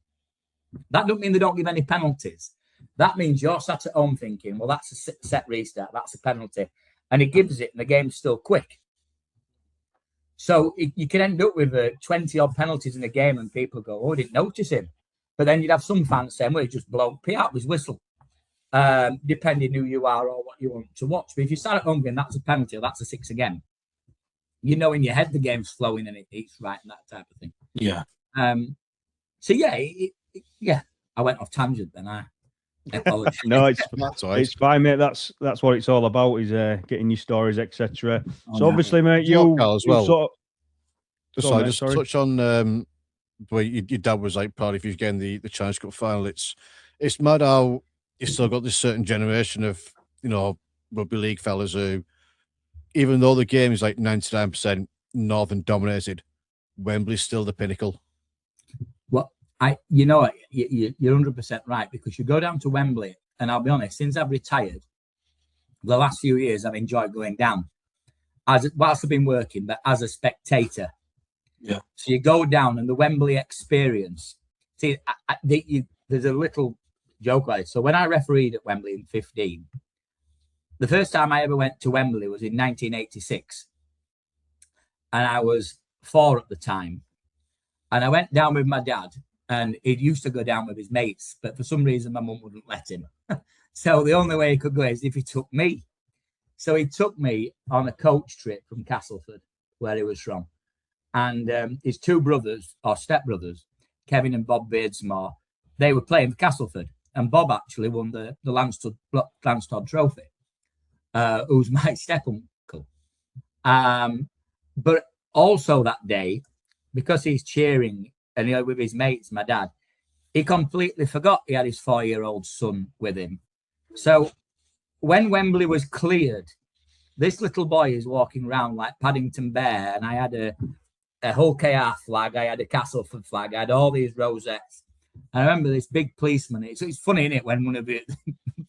That don't mean they don't give any penalties. That means you're sat at home thinking, well, that's a set restart, that's a penalty, and it gives it, and the game's still quick. So you can end up with 20 odd penalties in a game, and people go, "Oh, I didn't notice him." But then you'd have some fans saying, "Well, he just blew pee out his whistle." depending who you are or what you want to watch. But if you start at home game, that's a penalty or that's a 6 again. You know in your head the game's flowing and it's right and that type of thing. Yeah. So yeah, I went off tangent then. I apologize. No, That's all right. it's fine, mate. That's what it's all about, is getting your stories, etc. Oh, So no. obviously, mate, As well. sort of, Sorry, mate, just touch on the way your dad was like proud of you getting the Challenge Cup final. It's mad how you still got this certain generation of, you know, rugby league fellas who, even though the game is like 99% Northern dominated, Wembley's still the pinnacle. Well, you're 100% right, because you go down to Wembley, and I'll be honest, since I've retired, the last few years I've enjoyed going down whilst I've been working, but as a spectator. Yeah. So you go down and the Wembley experience. See, there's a little joke like this. So when I refereed at Wembley in 2015, the first time I ever went to Wembley was in 1986, and I was 4 at the time. And I went down with my dad, and he used to go down with his mates, but for some reason my mum wouldn't let him. So the only way he could go is if he took me. So he took me on a coach trip from Castleford, where he was from. And his 2 brothers, or stepbrothers, Kevin and Bob Beardsmore, they were playing for Castleford. And Bob actually won the Landstod Trophy, who's my step-uncle. But also that day, because he's cheering and with his mates, my dad, he completely forgot he had his 4-year-old son with him. So when Wembley was cleared, this little boy is walking around like Paddington Bear, and I had a Hull KR flag, I had a Castleford flag, I had all these rosettes. And I remember this big policeman. It's funny, isn't it, when one of the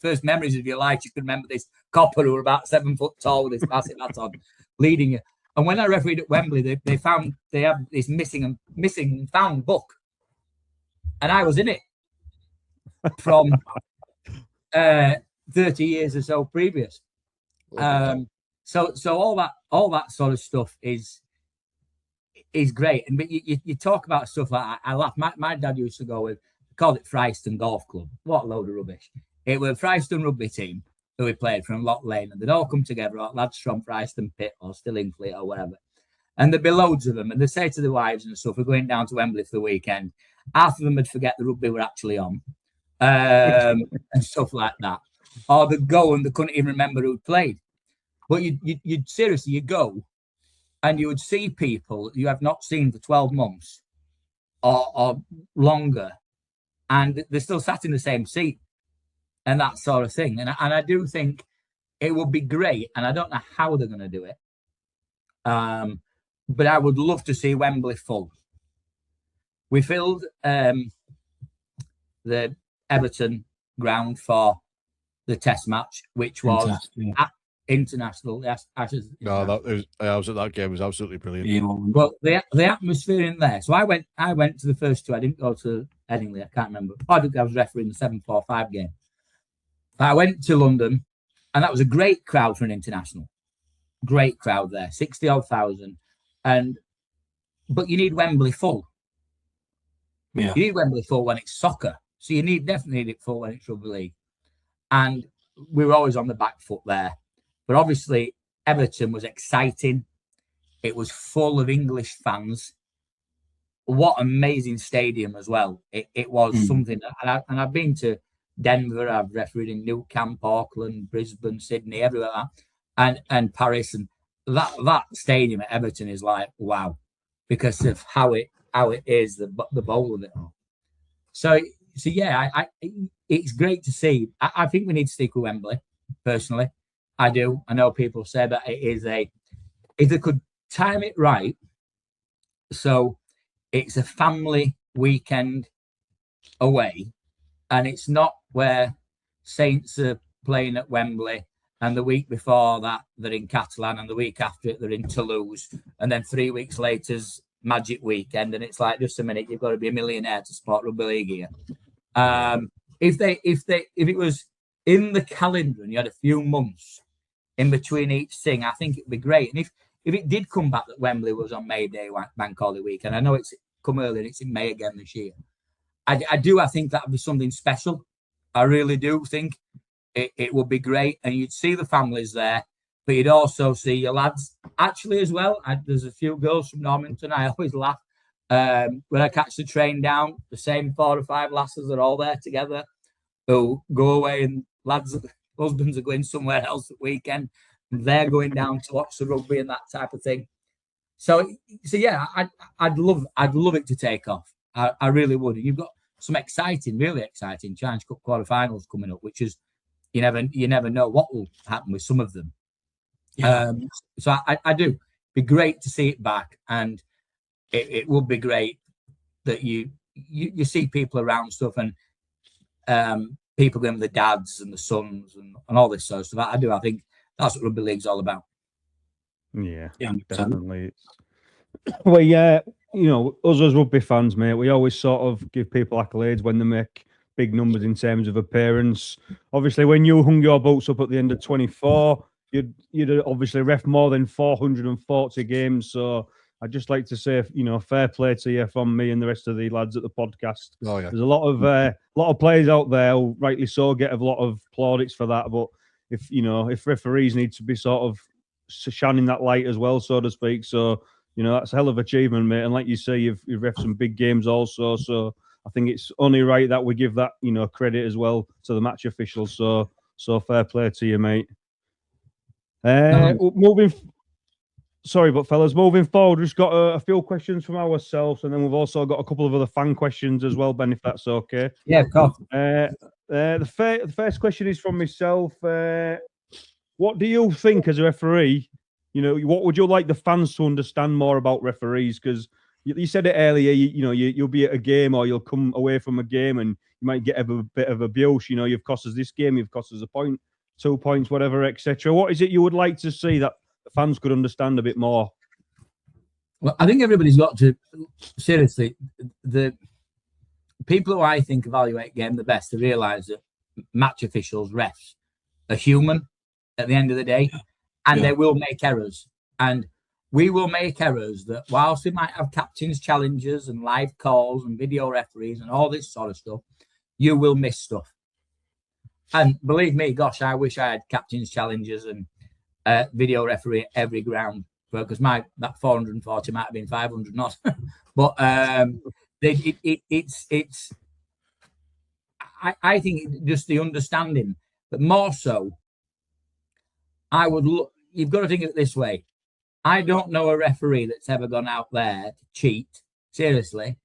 first memories of your life, you can remember this copper who were about 7 foot tall with this massive hat on, leading you. And when I refereed at Wembley, they have this missing and found book, and I was in it from 30 years or so previous. So all that sort of stuff is great. And but you talk about stuff like that, I laugh. My dad used to go with, called it Fryston Golf Club. What a load of rubbish! It was Fryston rugby team who we played from Loch Lane, and they'd all come together, or lads from Fryston Pit or Stillingfleet or whatever. And there'd be loads of them, and they'd say to the wives and stuff, we're going down to Wembley for the weekend. Half of them would forget the rugby were actually on, and stuff like that. Or they'd go and they couldn't even remember who'd played. But you'd seriously, you go, and you would see people you have not seen for 12 months or longer, and they're still sat in the same seat and that sort of thing. And I do think it would be great, and I don't know how they're going to do it, but I would love to see Wembley full. We filled the Everton ground for the Test match, which was international. I was at that game. It was absolutely brilliant. Yeah. Well, the atmosphere in there. So I went to the first 2. I didn't go to Headingley. I can't remember. I think I was refereeing the 7-4-5 game. I went to London, and that was a great crowd for an international. Great crowd there, 60,000. But you need Wembley full. Yeah. You need Wembley full when it's soccer. So you definitely need it full when it's rugby league. And we were always on the back foot there. But obviously, Everton was exciting. It was full of English fans. What amazing stadium as well. It was something. And I've been to Denver, I've refereed in New Camp, Auckland, Brisbane, Sydney, everywhere, and Paris. And that stadium at Everton is like, wow, because of how it is, the bowl of it all. So yeah, it's great to see. I think we need to stick with Wembley, personally. I do. I know people say that if they could time it right, so it's a family weekend away, and it's not where Saints are playing at Wembley, and the week before that they're in Catalan, and the week after it they're in Toulouse, and then 3 weeks later's Magic Weekend, and it's like, just a minute, you've got to be a millionaire to support rugby league here. If it was in the calendar and you had a few months in between each thing, I think it'd be great. And if it did come back that Wembley was on May Day, Bank Holiday weekend, I know it's come earlier, it's in May again this year. I think that would be something special. I really do think, it would be great. And you'd see the families there, but you'd also see your lads actually as well. There's a few girls from Normanton. I always laugh when I catch the train down, the same 4 or 5 lasses are all there together who go away, and lads, husbands are going somewhere else at weekend. And they're going down to watch the rugby and that type of thing. So yeah, I'd love it to take off. I really would. And you've got some really exciting Challenge Cup quarterfinals coming up, which is you never know what will happen with some of them. Yeah. So I do. Be great to see it back, and it would be great that you see people around stuff, and people going with the dads and the sons and all this sort of stuff. I think that's what rugby league's all about. Yeah, definitely. Well, yeah, us as rugby fans, mate, we always sort of give people accolades when they make big numbers in terms of appearance. Obviously, when you hung your boots up at the end of 24, you'd obviously ref more than 440 games. So I'd just like to say, fair play to you from me and the rest of the lads at the podcast. Oh, yeah. There's a lot of players out there who, rightly so, get a lot of plaudits for that. But if referees need to be sort of shining that light as well, so to speak. So, that's a hell of an achievement, mate. And like you say, you've ref some big games also. So I think it's only right that we give that, credit as well to the match officials. So fair play to you, mate. Sorry, but fellas, moving forward, we've got a few questions from ourselves, and then we've also got a couple of other fan questions as well, Ben, if that's okay. Yeah, of course. The first question is from myself. What do you think as a referee? What would you like the fans to understand more about referees? Because you said it earlier, you'll be at a game or you'll come away from a game and you might get a bit of abuse. You've cost us this game, you've cost us a point, 2 points, whatever, etc. What is it you would like to see that the fans could understand a bit more? Well, I think everybody's got to, seriously, the people who I think evaluate game the best to realise that match officials, refs, are human at the end of the day. And they will make errors. And we will make errors that, whilst we might have captain's challenges and live calls and video referees and all this sort of stuff, you will miss stuff. And believe me, gosh, I wish I had captain's challenges and video referee at every ground, because that 440 might have been 500 not. But it's I think just the understanding, but more so, I would look. You've got to think of it this way. I don't know a referee that's ever gone out there to cheat, seriously,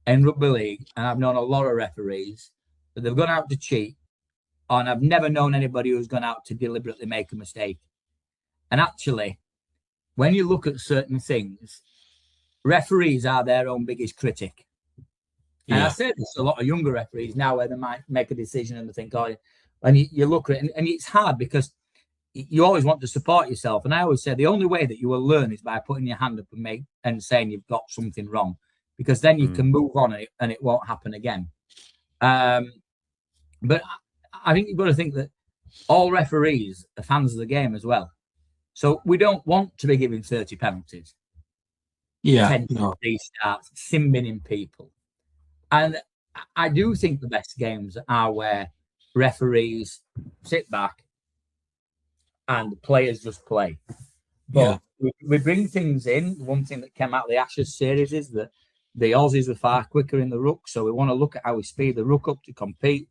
in rugby league. And I've known a lot of referees that they've gone out to cheat. And I've never known anybody who's gone out to deliberately make a mistake. And actually, when you look at certain things, referees are their own biggest critic. Yeah. And I say this to a lot of younger referees now, where they might make a decision and they think, and you look at it, and it's hard because you always want to support yourself. And I always say the only way that you will learn is by putting your hand up and saying you've got something wrong, because then you can move on and it won't happen again. But I think you've got to think that all referees are fans of the game as well. So we don't want to be giving 30 penalties. 10 restarts, sim-binning people. And I do think the best games are where referees sit back and the players just play. But we bring things in. One thing that came out of the Ashes series is that the Aussies were far quicker in the ruck. So we want to look at how we speed the ruck up to compete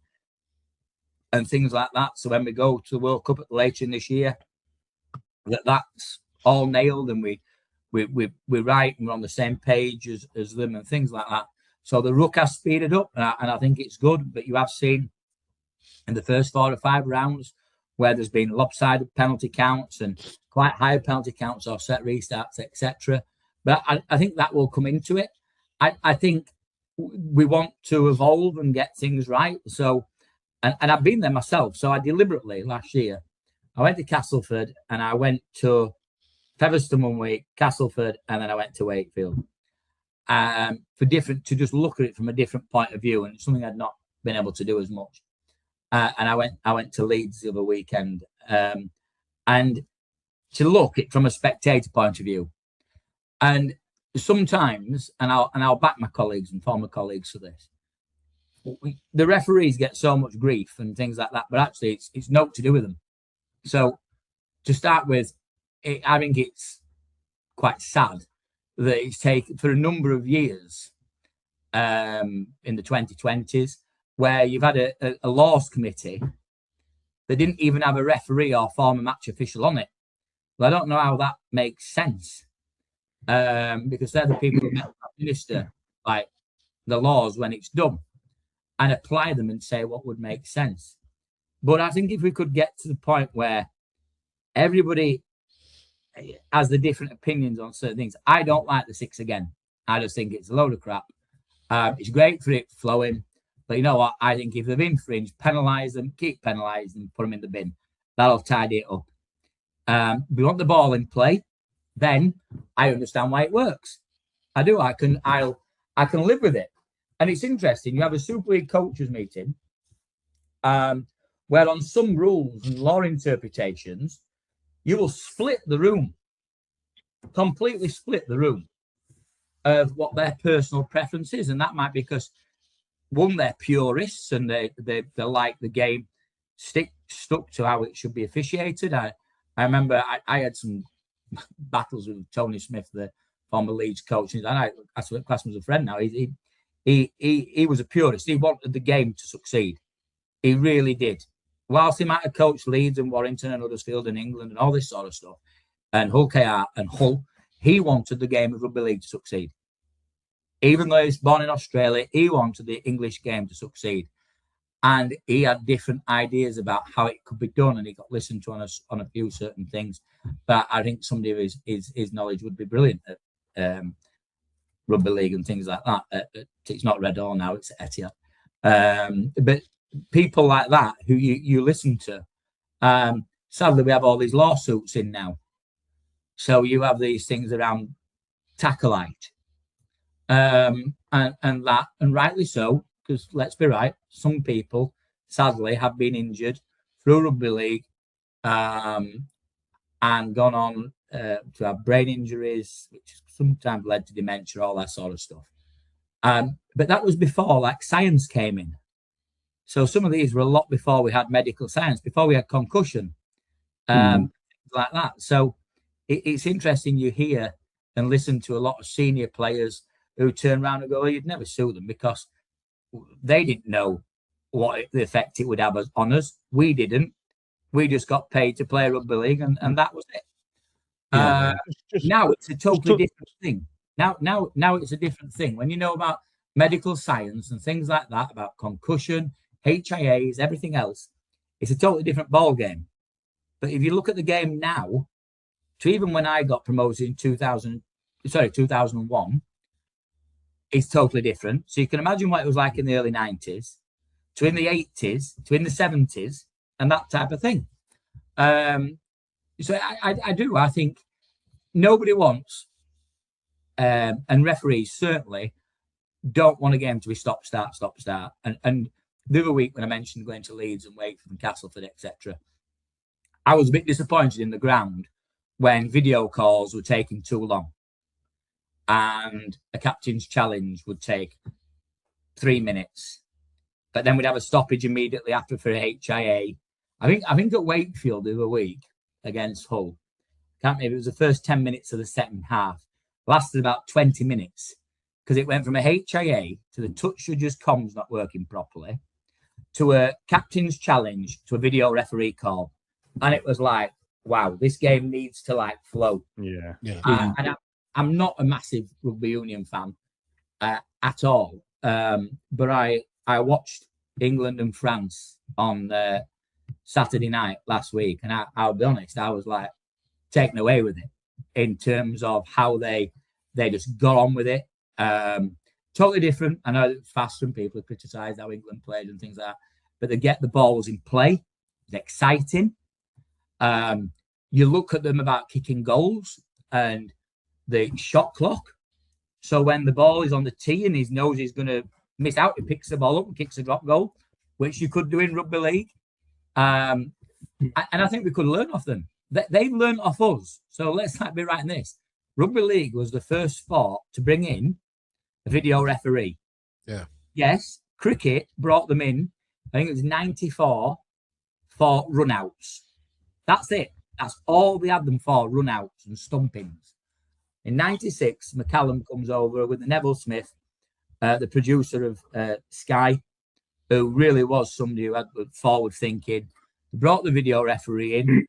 and things like that. So when we go to the World Cup later in this year, that's all nailed, and we're right and we're on the same page as them and things like that. So the ruck has speeded up, and I think it's good. But you have seen in the first 4 or 5 rounds where there's been lopsided penalty counts and quite high penalty counts or set restarts, etc. But I think that will come into it. I think we want to evolve and get things right. So, and I've been there myself. So I deliberately last year, I went to Castleford and I went to Featherstone 1 week, Castleford, and then I went to Wakefield to just look at it from a different point of view, and it's something I'd not been able to do as much. And I went to Leeds the other weekend, and to look at it from a spectator point of view. And sometimes, and I'll back my colleagues and former colleagues for this, the referees get so much grief and things like that, but actually it's not to do with them. So to start with, I think it's quite sad that it's taken for a number of years in the 2020s where you've had a laws committee that didn't even have a referee or former match official on it. Well, I don't know how that makes sense because they're the people who administer like the laws when it's done and apply them and say what would make sense. But I think if we could get to the point where everybody has the different opinions on certain things. I don't like the 6 again. I just think it's a load of crap. It's great for it flowing. But you know what? I think if they've infringed, penalise them, keep penalising them, put them in the bin. That'll tidy it up. We want the ball in play. Then I understand why it works. I do. I can live with it. And it's interesting. You have a Super League coaches meeting where on some rules and law interpretations, you will split the room, completely split the room of what their personal preference is. And that might be because, one, they're purists and they like the game stuck to how it should be officiated. I remember I had some battles with Tony Smith, the former Leeds coach, and I class him as a friend now. He was a purist. He wanted the game to succeed. He really did. Whilst he might have coached Leeds and Warrington and Huddersfield and England and all this sort of stuff, and Hull KR and Hull, he wanted the game of rugby league to succeed. Even though he was born in Australia, he wanted the English game to succeed. And he had different ideas about how it could be done, and he got listened to on a few certain things. But I think somebody of his knowledge would be brilliant at rugby league and things like that. It's not Red Hall now, it's Etihad. But people like that who you listen to, sadly, we have all these lawsuits in now. So you have these things around tackleite, and that, and rightly so, because let's be right, some people sadly have been injured through rugby league and gone on to have brain injuries, which sometimes led to dementia, all that sort of stuff. But that was before like science came in. So some of these were a lot before we had medical science, before we had concussion, like that. So it's interesting you hear and listen to a lot of senior players who turn around and go, well, you'd never sue them because they didn't know what the effect it would have on us. We didn't. We just got paid to play rugby league, and that was it. Yeah, now it's a totally different thing. Now it's a different thing. When you know about medical science and things like that, about concussion, HIAs, everything else, it's a totally different ball game. But if you look at the game now, to even when I got promoted in 2001, it's totally different. So you can imagine what it was like in the early 90s, to in the 80s, to in the 70s, and that type of thing. So I do. I think nobody wants, and referees certainly don't want a game to be stop, start. And the other week when I mentioned going to Leeds and Wakefield and Castleford, etc., I was a bit disappointed in the ground when video calls were taking too long. And a captain's challenge would take 3 minutes. But then we'd have a stoppage immediately after for HIA. I think at Wakefield the other week against Hull, can't remember, it was the first 10 minutes of the second half. Lasted about 20 minutes because it went from a HIA to the touch judge's comms not working properly to a captain's challenge to a video referee call. And it was like, wow, this game needs to like flow. Yeah. And I'm not a massive rugby union fan at all. But I watched England and France on Saturday night last week. And I'll be honest, I was like taken away with it in terms of how they just got on with it. Totally different. I know it's fast and people criticise how England played and things like that. But they get the balls in play. It's exciting. You look at them about kicking goals and the shot clock. So when the ball is on the tee and he knows he's going to miss out, he picks the ball up and kicks a drop goal, which you could do in rugby league. And I think we could learn off them. They've learned off us. So let's be right in this. Rugby league was the first sport to bring in a video referee. Yeah. Yes, cricket brought them in, I think it was 94 for run-outs. That's it. That's all they had them for, run-outs and stumpings. In 96, McCallum comes over with the Neville Smith, the producer of Sky, who really was somebody who had forward thinking. Brought the video referee in.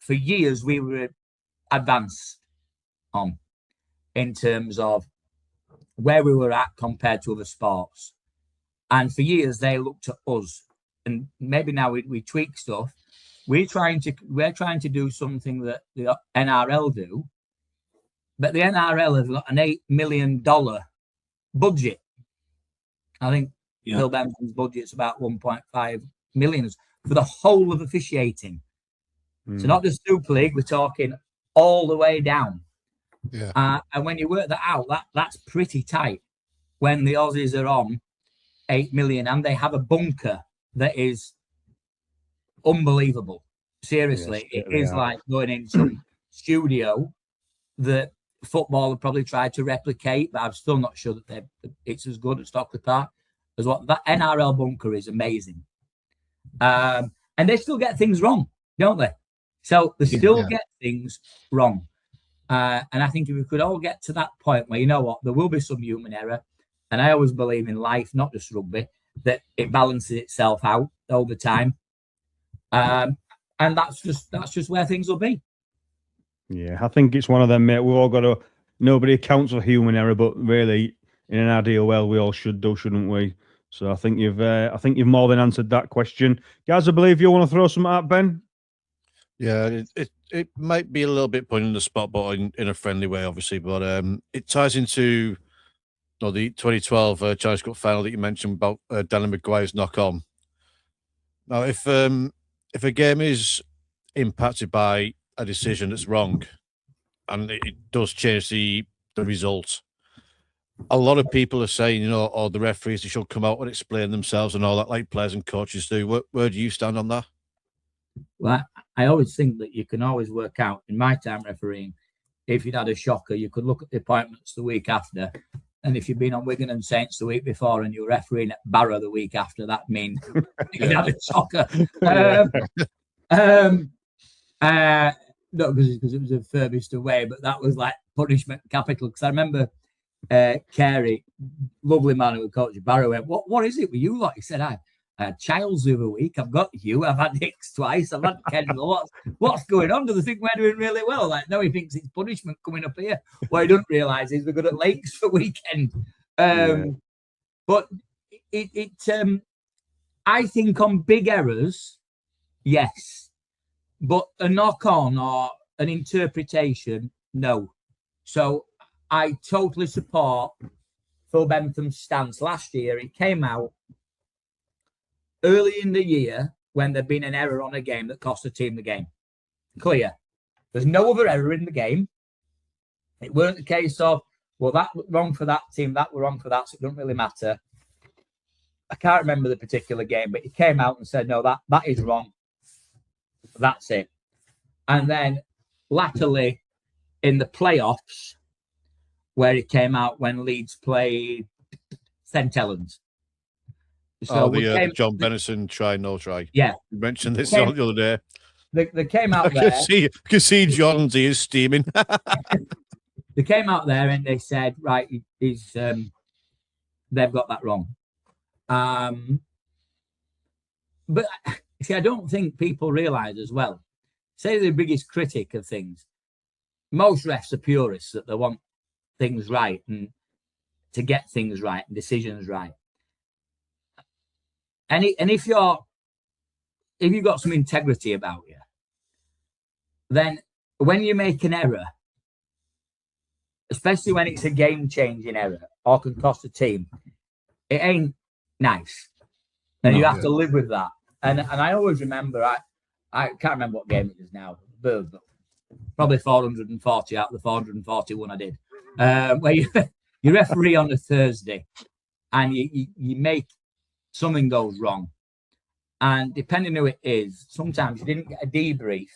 For years, we were advanced on in terms of where we were at compared to other sports. And for years, they looked at us. And maybe now we tweak stuff. We're trying to do something that the NRL do. But the NRL has got an $8 million budget. I think Phil Benson's budget's about 1.5 million for the whole of officiating. So not just Super League, we're talking all the way down. Yeah. And when you work that out, that's pretty tight. When the Aussies are on 8 million and they have a bunker that is unbelievable. Seriously, it is like going into some studio that football have probably tried to replicate, but I'm still not sure that it's as good at Stockley Park as what that NRL bunker is. Amazing. And they still get things wrong, don't they? So they still get things wrong. And I think if we could all get to that point where, you know what, there will be some human error. And I always believe in life, not just rugby, that it balances itself out over time. And that's just where things will be. Yeah, I think it's one of them, mate. We've all got to. Nobody accounts for human error, but really, in an ideal world, we all should do, shouldn't we? So I think you've more than answered that question, guys. I believe you want to throw something at Ben. Yeah, it might be a little bit put in the spot, but in a friendly way, obviously. But it ties into the 2012 Challenge Cup final that you mentioned about Danny Maguire's knock on. Now, if a game is impacted by a decision that's wrong, and it does change the result, a lot of people are saying, the referees, they should come out and explain themselves and all that, like players and coaches do. Where do you stand on that? Well, I always think that you can always work out, in my time refereeing, if you'd had a shocker, you could look at the appointments the week after. And if you've been on Wigan and Saints the week before and you were refereeing at Barrow the week after, that means you'd had a shocker. Not because it was a furthest away, but that was like punishment capital. Because I remember Carey, lovely man who coached Barrow, went, what is it with you lot? He said, I had Childs the other week. I've got you. I've had Hicks twice. I've had Kendall. What's going on? Do they think we're doing really well? Like, no, he thinks it's punishment coming up here. What he doesn't realise is we're good at Lakes for weekend. But I think on big errors, yes. But a knock on or an interpretation, no. So I totally support Phil Bentham's stance. Last year, it came out early in the year when there'd been an error on a game that cost the team the game. Clear. There's no other error in the game. It weren't the case of, well, that was wrong for that team, that was wrong for that, so it doesn't really matter. I can't remember the particular game, but he came out and said, no, that is wrong. That's it. And then latterly in the playoffs, where it came out when Leeds played St. Helens. So the John Benison try, no try. Yeah. You mentioned this the other day. They came out there. I can see John's ears steaming. They came out there and they said, right, they've got that wrong. But see, I don't think people realise as well. Say the biggest critic of things. Most refs are purists, that they want things right and to get things right and decisions right. And if you've got some integrity about you, then when you make an error, especially when it's a game-changing error or can cost a team, it ain't nice. And you have to live with that. And I always remember, I can't remember what game it is now, but probably 440 out of the 441 I did, where you referee on a Thursday and you make something goes wrong. And depending who it is, sometimes you didn't get a debrief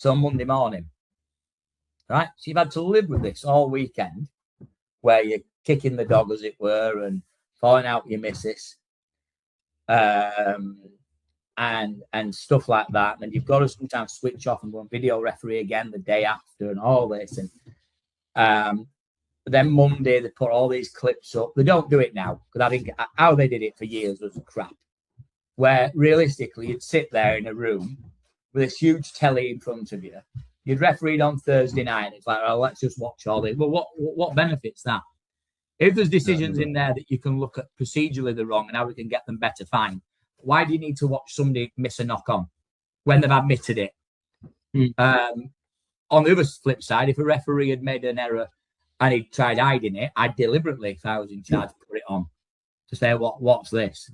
till Monday morning. Right? So you've had to live with this all weekend, where you're kicking the dog, as it were, and falling out with your missus, and stuff like that. And you've got to sometimes switch off and go on video referee again the day after and all this. And then Monday, they put all these clips up. They don't do it now because I think how they did it for years was crap. Where realistically, you'd sit there in a room with this huge telly in front of you. You'd refereed on Thursday night. It's like, oh, let's just watch all this. Well, what benefits that? If there's decisions in there that you can look at procedurally the wrong and how we can get them better, fine. Why do you need to watch somebody miss a knock on when they've admitted it? On the other flip side, if a referee had made an error and he tried hiding it, I'd deliberately, if I was in charge, put it on to say, what's this?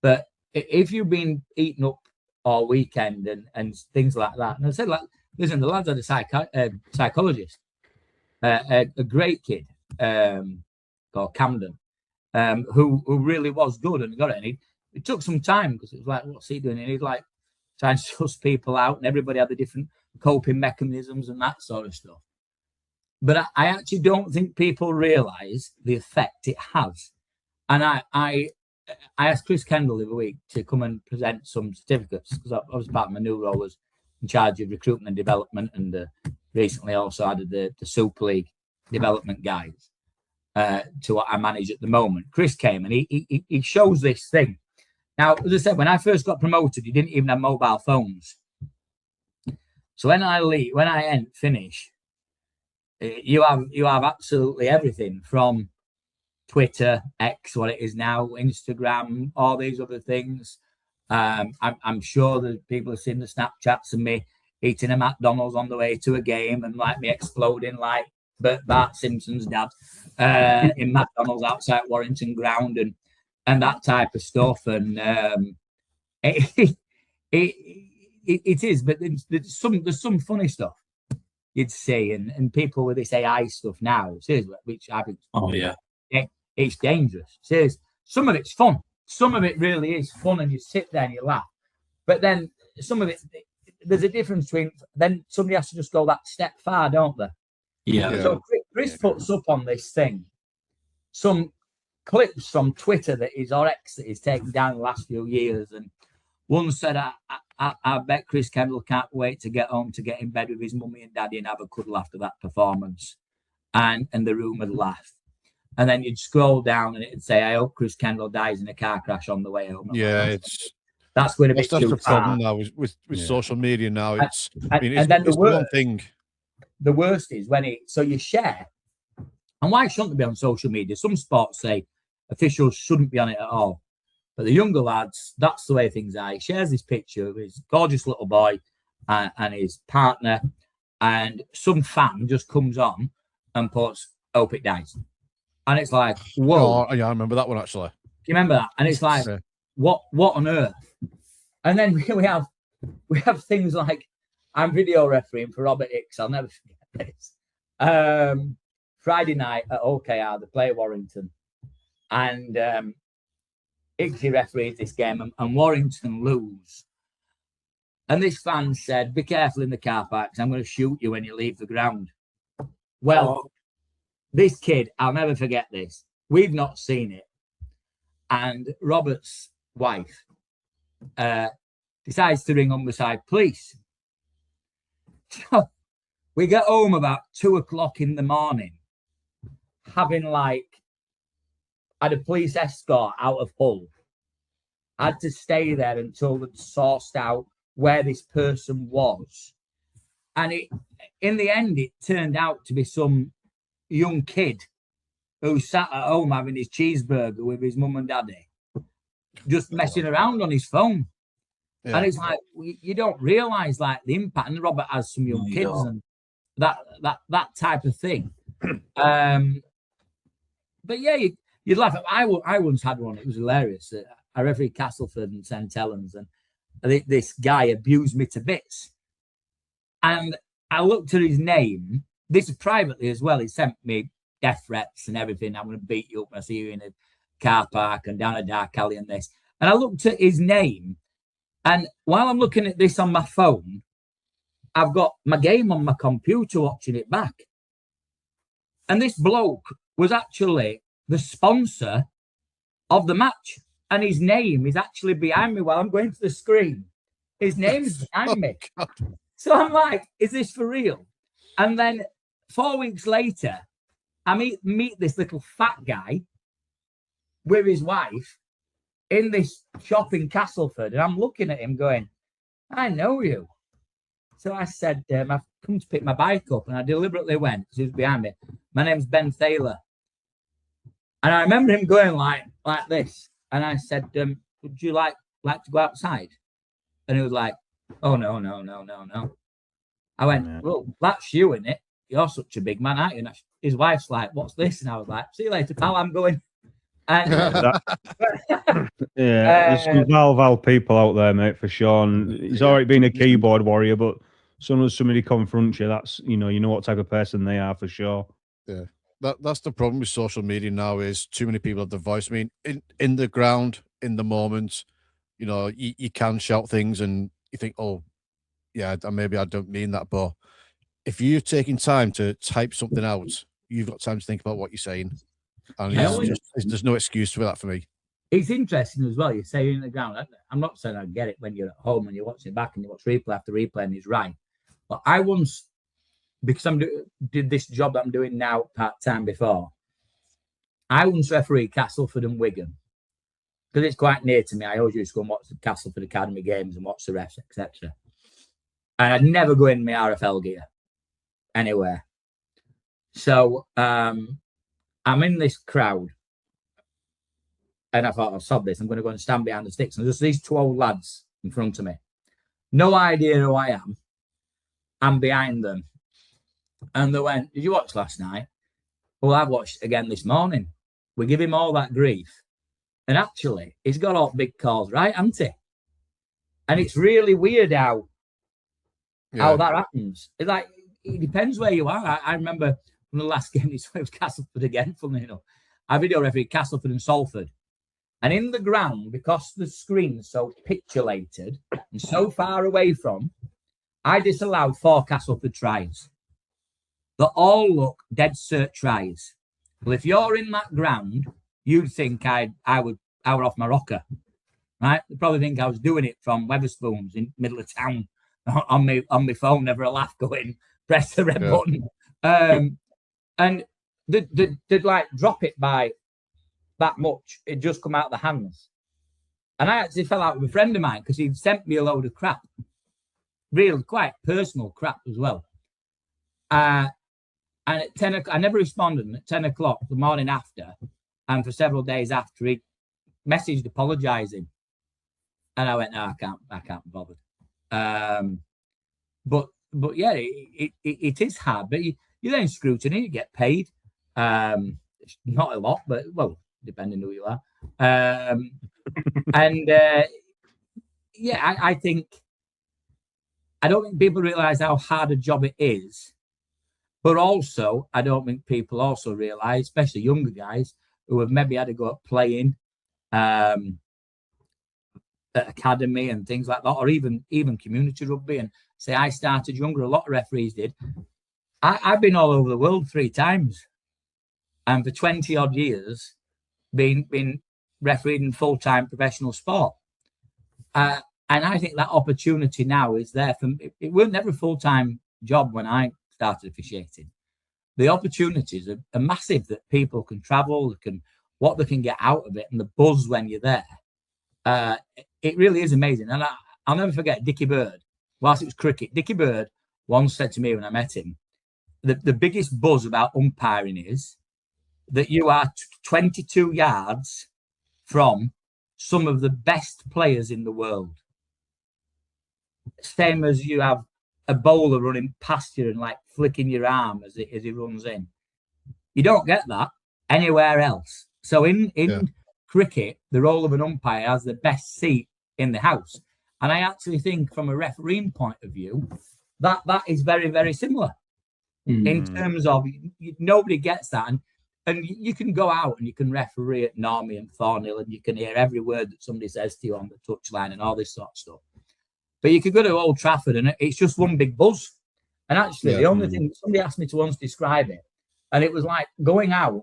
But if you've been eaten up all weekend and things like that, and I said, like, listen, the lad's had a psychologist, a great kid called Camden, who really was good and got it. And it took some time because it was like, what's he doing? And he'd like trying to suss people out, and everybody had the different coping mechanisms and that sort of stuff. But I actually don't think people realise the effect it has. And I asked Chris Kendall the other week to come and present some certificates because I was part of my new role as in charge of recruitment and development, and recently also added the Super League development guides to what I manage at the moment. Chris came and he shows this thing. Now, as I said, when I first got promoted, he didn't even have mobile phones. So when I finish, you have absolutely everything from Twitter, X, what it is now, Instagram, all these other things. I'm sure that people have seen the Snapchats of me eating a McDonald's on the way to a game and like me exploding like Bart Simpson's dad in McDonald's outside Warrington Ground and that type of stuff. And it is, but there's some funny stuff you'd see, and people with this AI stuff now, seriously, which I think, it's dangerous. Seriously, some of it's fun. Some of it really is fun, and you sit there and you laugh. But then some of it, there's a difference between. Then somebody has to just go that step far, don't they? Yeah. So Chris puts up on this thing some clips from Twitter that is or X that he's taken down the last few years, and one said, I bet Chris Kendall can't wait to get home to get in bed with his mummy and daddy and have a cuddle after that performance. And the room would laugh. And then you'd scroll down and it'd say, I hope Chris Kendall dies in a car crash on the way home. Yeah, that's going to be that's too the far. problem now with social media now. It's then it's one thing. The worst is when so you share. And why shouldn't they be on social media? Some sports say officials shouldn't be on it at all. But the younger lads, that's the way things are. He shares this picture of his gorgeous little boy and his partner, and some fan just comes on and puts, hope it dies. And it's like, whoa. Oh, yeah, I remember that one, actually. Do you remember that? And it's like, what on earth? And then we have things like, I'm video refereeing for Robert Hicks. I'll never forget this. Friday night at OKR, they play Warrington. And Hicksy referees this game, and Warrington lose. And this fan said, be careful in the car park, because I'm going to shoot you when you leave the ground. Well, this kid, I'll never forget this. We've not seen it. And Robert's wife decides to ring Humberside Police. So we get home about 2:00 in the morning, having had a police escort out of Hull. Had to stay there until they'd sourced out where this person was. And in the end, it turned out to be some young kid who sat at home having his cheeseburger with his mum and daddy, just messing around on his phone. Yeah. And it's like, you don't realise like the impact. And Robert has some young kids and that type of thing. But yeah, you'd laugh. I once had one. It was hilarious. I refereed Castleford and St Helens, and this guy abused me to bits. And I looked at his name. This is privately as well. He sent me death threats and everything. I'm going to beat you up when I see you in a car park and down a dark alley and this. And I looked at his name, and while I'm looking at this on my phone, I've got my game on my computer watching it back. And this bloke was actually the sponsor of the match. And his name is actually behind me while I'm going to the screen. His name's behind me. God. So I'm like, is this for real? And then 4 weeks later, I meet this little fat guy with his wife in this shop in Castleford. And I'm looking at him going, I know you. So I said, I've come to pick my bike up. And I deliberately went, because he was behind me. My name's Ben Thaler. And I remember him going like this. And I said, would you like to go outside? And he was like, oh, no. I went, well, that's you, innit? You're such a big man, aren't you? And his wife's like, what's this? And I was like, see you later, pal, I'm going. And there's some Val people out there, mate, for sure. And it's all right being a keyboard warrior, but soon as somebody confronts you, that's you know what type of person they are for sure. Yeah. That's the problem with social media now, is too many people have the voice. I mean, in the ground, in the moment, you know, you can shout things and you think, oh, yeah, maybe I don't mean that. But if you're taking time to type something out, you've got time to think about what you're saying. And there's no excuse for that for me. It's interesting as well. You say in the ground. I'm not saying I get it when you're at home and you watch it back and you watch replay after replay and he's right. But I once, because did this job that I'm doing now part-time before, I once refereed Castleford and Wigan because it's quite near to me. I always used to go and watch the Castleford Academy games and watch the refs, etc. And I'd never go in my RFL gear anywhere. So I'm in this crowd and I thought, I'll sod this. I'm going to go and stand behind the sticks. And there's these two old lads in front of me. No idea who I am. I'm behind them. And they went, did you watch last night? Well, I've watched again this morning. We give him all that grief. And actually, he's got all big calls, right, hasn't he? And it's really weird how that happens. It's like, it depends where you are. I remember from the last game, it was Castleford again, funnily enough. I video refereed Castleford and Salford. And in the ground, because the screen's so pixelated and so far away from, I disallowed 4 Castleford tries. They all look dead cert tries. Well, if you're in that ground, you'd think I were off my rocker, right? They probably think I was doing it from Wetherspoons in the middle of town on my phone, never a laugh going, press the red button. And they'd like drop it by that much. It just come out of the hands. And I actually fell out with a friend of mine because he'd sent me a load of crap. Really quite personal crap as well. And at 10 o'clock, I never responded. And at 10 o'clock the morning after, and for several days after, he messaged apologising. And I went, no, I can't be bothered. But yeah, it is hard. But you then scrutiny, you get paid. Not a lot, but well, depending who you are. I think I don't think people realise how hard a job it is. But also, I don't think people also realise, especially younger guys who have maybe had to go up playing at academy and things like that, or even community rugby. And say I started younger, a lot of referees did. I've been all over the world 3 times, and for 20 odd years, been refereeing full-time professional sport. And I think that opportunity now is there for me. It was never a full-time job when I started officiating. The opportunities are massive, that people can travel, what they can get out of it, and the buzz when you're there. It really is amazing. And I'll never forget Dickie Bird. Whilst it was cricket, Dickie Bird once said to me when I met him, the biggest buzz about umpiring is that you are 22 yards from some of the best players in the world. Same as you have a bowler running past you and like flicking your arm as he runs in. You don't get that anywhere else. So in cricket, the role of an umpire has the best seat in the house. And I actually think from a refereeing point of view, that is very, very similar in terms of nobody gets that. And you can go out and you can referee at Normie and Thornhill and you can hear every word that somebody says to you on the touchline and all this sort of stuff. But you could go to Old Trafford and it's just one big buzz. And actually, the only thing, somebody asked me to once describe it, and it was like going out,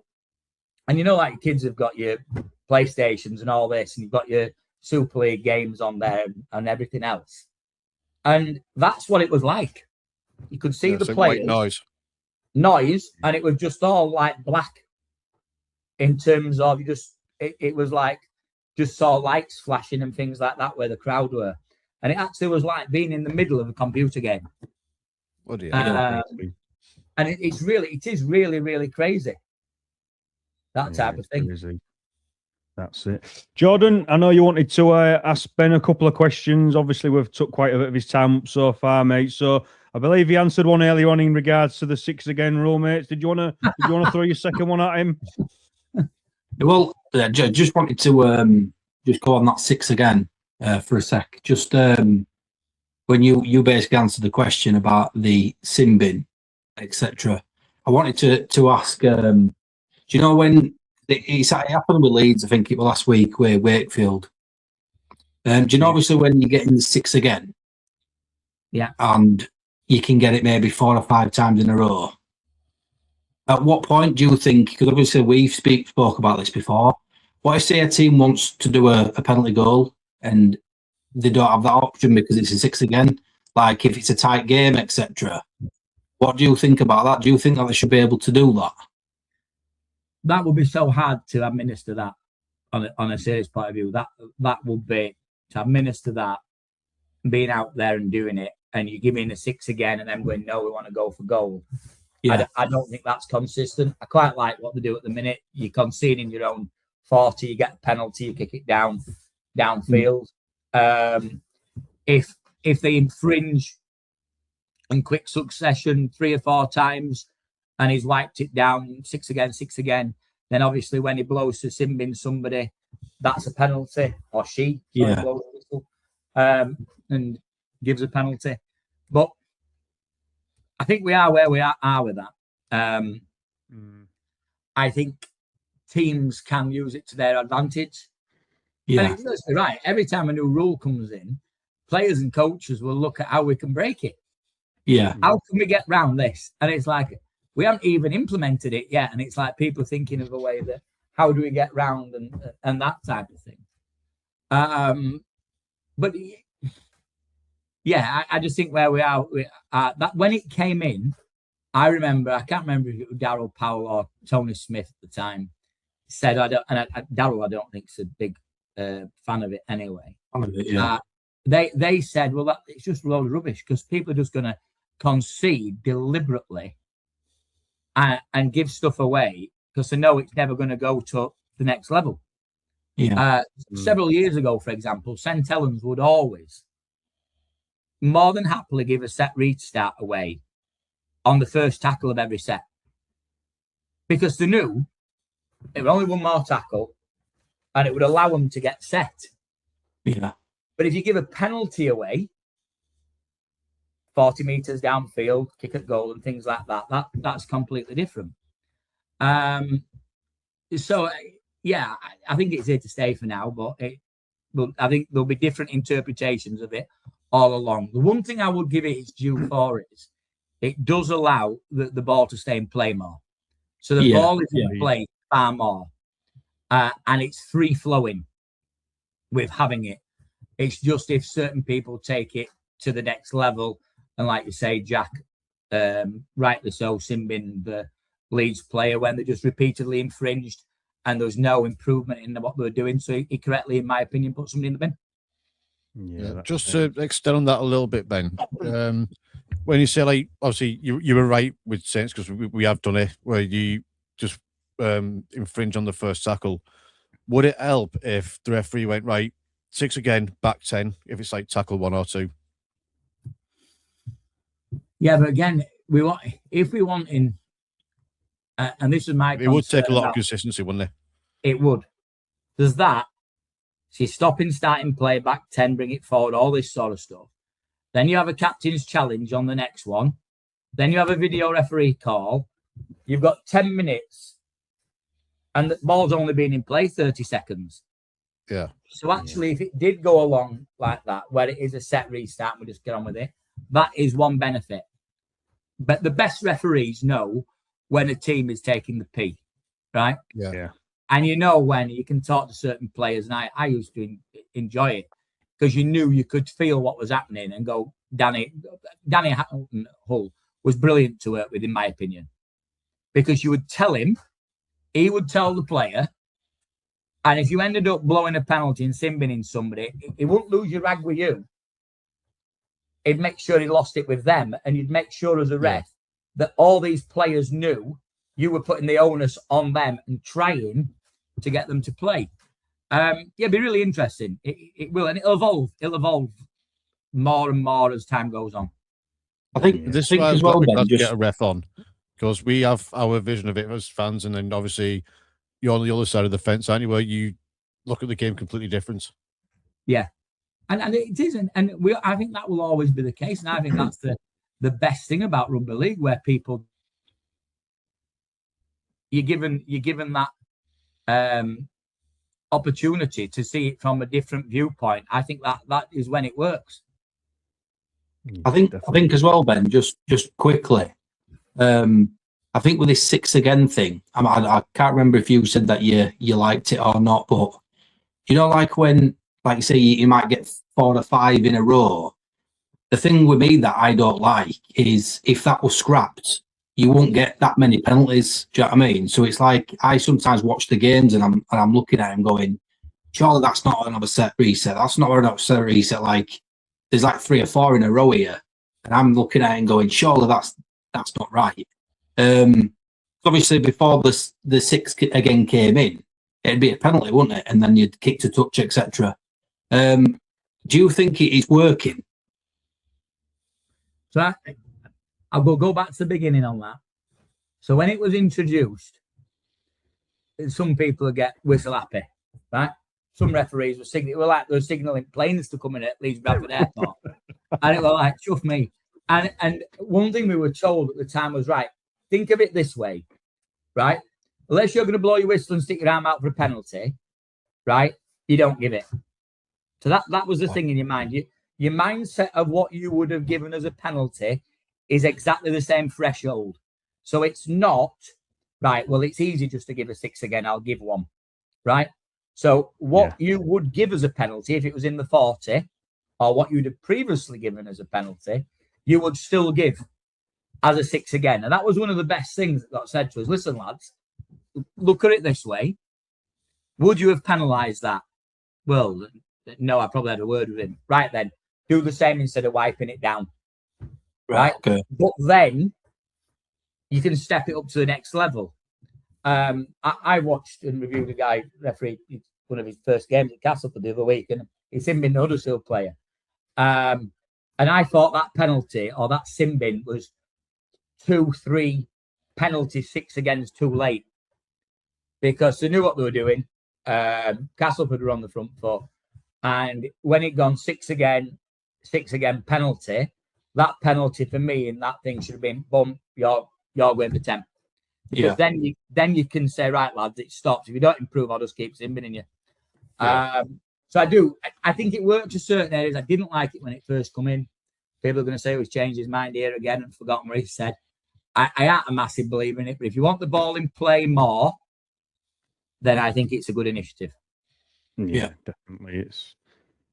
and you know, like kids have got your PlayStations and all this, and you've got your Super League games on there and everything else. And that's what it was like. You could see the players, white noise, and it was just all like black in terms of it was like just saw lights flashing and things like that where the crowd were. And it actually was like being in the middle of a computer game. What do you and it is really, really crazy. That type of thing. Crazy. That's it. Jordan, I know you wanted to ask Ben a couple of questions. Obviously, we've took quite a bit of his time up so far, mate. So I believe he answered one earlier on in regards to the 6 again rule, mates. Did you want to throw your second one at him? Well, just wanted to just go on that 6 again for a sec. Just when you basically answered the question about the sin bin, etc. I wanted to ask, do you know when it happened with Leeds? I think it was last week with Wakefield. Do you know obviously when you get in the 6 again? Yeah. And you can get it maybe 4 or 5 times in a row. At what point do you think, because obviously we've spoke about this before, what if say a team wants to do a penalty goal and they don't have that option because it's a 6 again, like if it's a tight game, etc. What do you think about that? Do you think that they should be able to do that? That would be so hard to administer that on a serious point of view. That would be to administer that, being out there and doing it, and you give me a 6 again and then going, no, we want to go for goal. Yeah. I don't think that's consistent. I quite like what they do at the minute. You're conceding your own 40, you get a penalty, you kick it downfield. If they infringe in quick succession 3 or 4 times and he's wiped it down 6 again, then obviously when he blows to sin bin somebody, that's a penalty, or she blows a whistle, and gives a penalty. But I think we are where we are with that. I think teams can use it to their advantage. Yeah. And it's right. Every time a new rule comes in, players and coaches will look at how we can break it. Yeah. How can we get around this? And it's like, we haven't even implemented it yet. And it's like people thinking of a way that, how do we get round and that type of thing. But yeah, I just think where we are, that when it came in, I can't remember if it was Darryl Powell or Tony Smith at the time, said, Darryl, I don't think is a big fan of it anyway. They said, well, it's just a load of rubbish because people are just going to concede deliberately and give stuff away because they know it's never going to go to the next level. Yeah. Several years ago, for example, St. Helens would always more than happily give a set restart away on the first tackle of every set because they knew it was only one more tackle and it would allow them to get set. Yeah. But if you give a penalty away 40 meters downfield, kick at goal and things like that's completely different. So yeah, I think it's here to stay for now, but I think there'll be different interpretations of it all along. The one thing I would give it its due for is it does allow the ball to stay in play more. So the ball is in play far more. And it's free flowing with having it. It's just if certain people take it to the next level, and like you say, Jack, rightly so, sin bin the Leeds player when they just repeatedly infringed and there was no improvement in what they were doing. So he correctly, in my opinion, put somebody in the bin. Yeah, just to extend on that a little bit, Ben. When you say, like, obviously you were right with Saints because we have done it where you just infringe on the first tackle. Would it help if the referee went right 6 again, back 10 if it's like tackle 1 or 2? Yeah, but again, if we want in, and this is my. It would take a lot of consistency, wouldn't it? It would. There's that. So you stopping, starting play, back 10, bring it forward, all this sort of stuff. Then you have a captain's challenge on the next one. Then you have a video referee call. You've got 10 minutes, and the ball's only been in play 30 seconds. Yeah. So actually, if it did go along like that, where it is a set restart, and we just get on with it, that is one benefit. But the best referees know when a team is taking the P, right? Yeah. And you know when you can talk to certain players, and I used to enjoy it because you knew you could feel what was happening and go, Danny Hull was brilliant to work with, in my opinion, because you would tell him, he would tell the player, and if you ended up blowing a penalty and sin binning somebody, he wouldn't lose your rag with you. He'd make sure he lost it with them, and you'd make sure as a ref that all these players knew you were putting the onus on them and trying to get them to play. It'd be really interesting. It will, and it'll evolve. It'll evolve more and more as time goes on. I think This think is why as I've got well, Ben, to get a ref on, because we have our vision of it as fans, and then obviously you're on the other side of the fence, aren't you, where you look at the game completely different. Yeah, and it isn't, and I think that will always be the case, and I think that's the best thing about rugby league, where people you're given that opportunity to see it from a different viewpoint. I think that is when it works. I think as well, Ben, just quickly, I think with this 6 again thing, I can't remember if you said that you liked it or not, but you know, like when, like you say, you might get 4 or 5 in a row. The thing with me that I don't like is if that was scrapped, you won't get that many penalties. Do you know what I mean? So it's like I sometimes watch the games and I'm looking at him going, surely that's not another set reset. That's not another set reset. Like there's like 3 or 4 in a row here, and I'm looking at it and going, surely that's not right. Obviously before the 6 again came in, it'd be a penalty, wouldn't it? And then you'd kick to touch, etc. Do you think it is working? So I'll go back to the beginning on that. So when it was introduced, some people get whistle happy, right? Some referees were signaling planes to come in at Leeds Bradford Airport, and it was like, chuff me. And one thing we were told at the time was, right, think of it this way, right? Unless you're going to blow your whistle and stick your arm out for a penalty, right? You don't give it. So that was the thing in your mind. Your mindset of what you would have given as a penalty is exactly the same threshold. So it's not, right, well, it's easy just to give a 6 again, I'll give 1, right? So what you would give as a penalty if it was in the 40, or what you'd have previously given as a penalty, you would still give as a 6 again. And that was one of the best things that got said to us. Listen, lads, look at it this way. Would you have penalised that? Well, no, I probably had a word with him. Right then, do the same instead of wiping it down. Right? Okay. But then you can step it up to the next level. I watched and reviewed a guy referee one of his first games at Castleford the other week, and it's him being the Huddersfield player. And I thought that penalty or that sin bin was 2-3 penalties, 6 against too late, because they knew what they were doing. Castleford were on the front foot, and when it gone 6 again penalty, that penalty for me in that thing should have been, boom, you're going for 10. Because then you can say, right, lads, it stops. If you don't improve, I'll just keep simbing in you. So I think it worked to certain areas. I didn't like it when it first come in. People are going to say he's changed his mind here again and forgotten what he said. I am a massive believer in it, but if you want the ball in play more, then I think it's a good initiative. Yeah, definitely.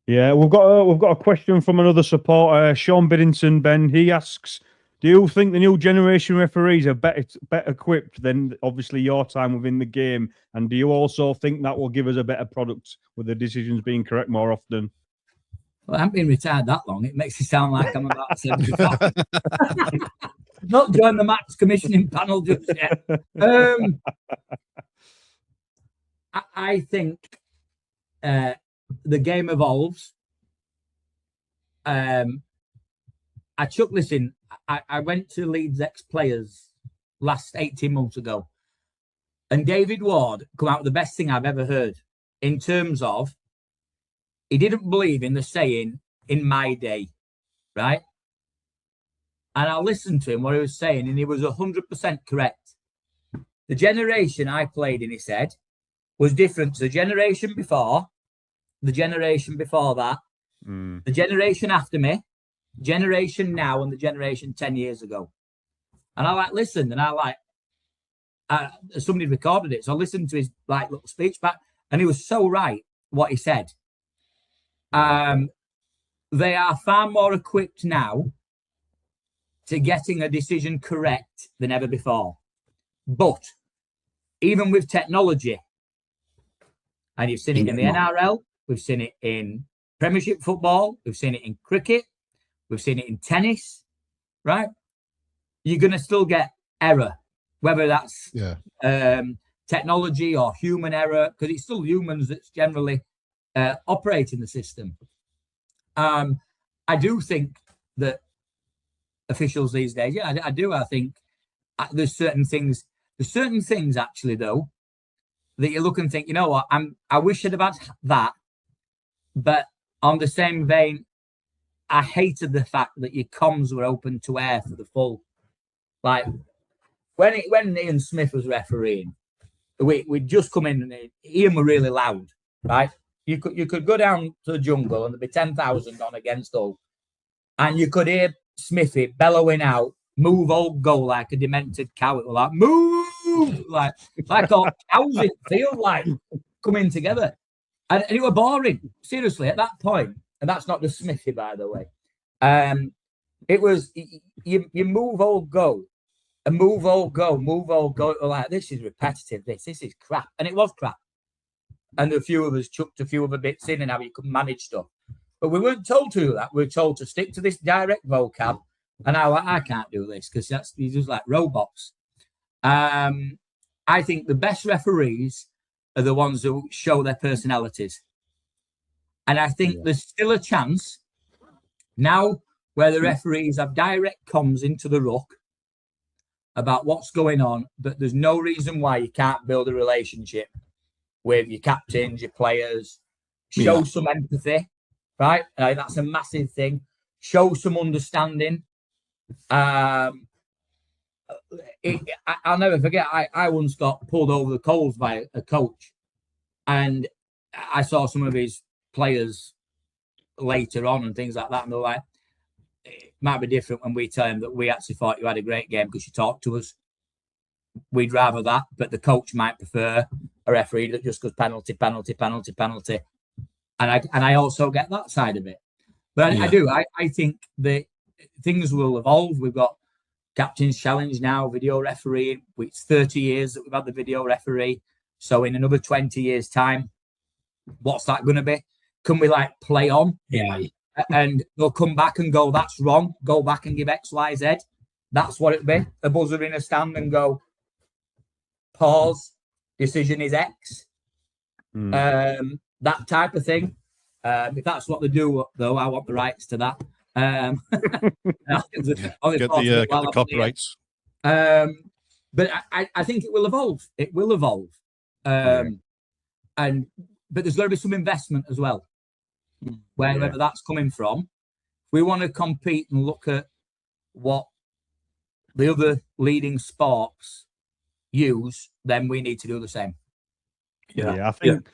We've got a question from another supporter, Sean Biddington. Ben, he asks, do you think the new generation referees are better equipped than obviously your time within the game? And do you also think that will give us a better product with the decisions being correct more often? Well, I haven't been retired that long. It makes it sound like I'm about 75. Not joined the Max commissioning panel just yet. I think the game evolves. I went to Leeds ex-players last 18 months ago, and David Ward come out with the best thing I've ever heard in terms of he didn't believe in the saying, in my day, right? And I listened to him, what he was saying, and he was 100% correct. The generation I played in, he said, was different to the generation before, the generation before that, the generation after me, generation now, and the generation 10 years ago. And I listened, and somebody recorded it, so I listened to his like little speech back, and he was so right what he said. They are far more equipped now to getting a decision correct than ever before. But even with technology, and you've seen it in the NRL, we've seen it in Premiership football, we've seen it in cricket, we've seen it in tennis, right? You're going to still get error, whether that's technology or human error, because it's still humans that's generally operating the system. I do think that officials these days, I do. I think there's certain things actually though that you look and think, you know what, I wish I'd have had that, but on the same vein, I hated the fact that your comms were open to air for the full. Like when Ian Smith was refereeing, we'd just come in and Ian were really loud, right? You could go down to the jungle and there'd be 10,000 on against Hull, and you could hear Smithy bellowing out, "Move, old goal," like a demented cow. It was like, "Move!" like all cows in the field, like coming together, and it was boring. Seriously, at that point, and that's not just Smithy, by the way. It was you move, old go, and move, old go, move, old go. Like, this is repetitive. This is crap, and it was crap. And a few of us chucked a few other bits in and how you could manage stuff. But we weren't told to do that. We were told to stick to this direct vocab. And I can't do this because you're just like robots. I think the best referees are the ones who show their personalities. And I think there's still a chance now where the referees have direct comms into the ruck about what's going on, but there's no reason why you can't build a relationship with your captains, your players, show some empathy, right? That's a massive thing. Show some understanding. I'll never forget, I once got pulled over the coals by a coach, and I saw some of his players later on and things like that, and they're like, it might be different when we tell him that we actually thought you had a great game because you talked to us. We'd rather that, but the coach might prefer a referee that just goes penalty, penalty, penalty, penalty. And I also get that side of it. But I do. I think that things will evolve. We've got Captain's Challenge now, video refereeing. It's 30 years that we've had the video referee. So in another 20 years' time, what's that going to be? Can we like play on? Yeah. And they'll come back and go, that's wrong. Go back and give X, Y, Z. That's what it'd be. A buzzer in a stand and go, pause, decision is X. That type of thing. If that's what they do, though, I want the rights to that. Get the copyrights. But I think it will evolve. It will evolve. But there's got to be some investment as well. Wherever that's coming from. We want to compete and look at what the other leading sports use, then we need to do the same. I think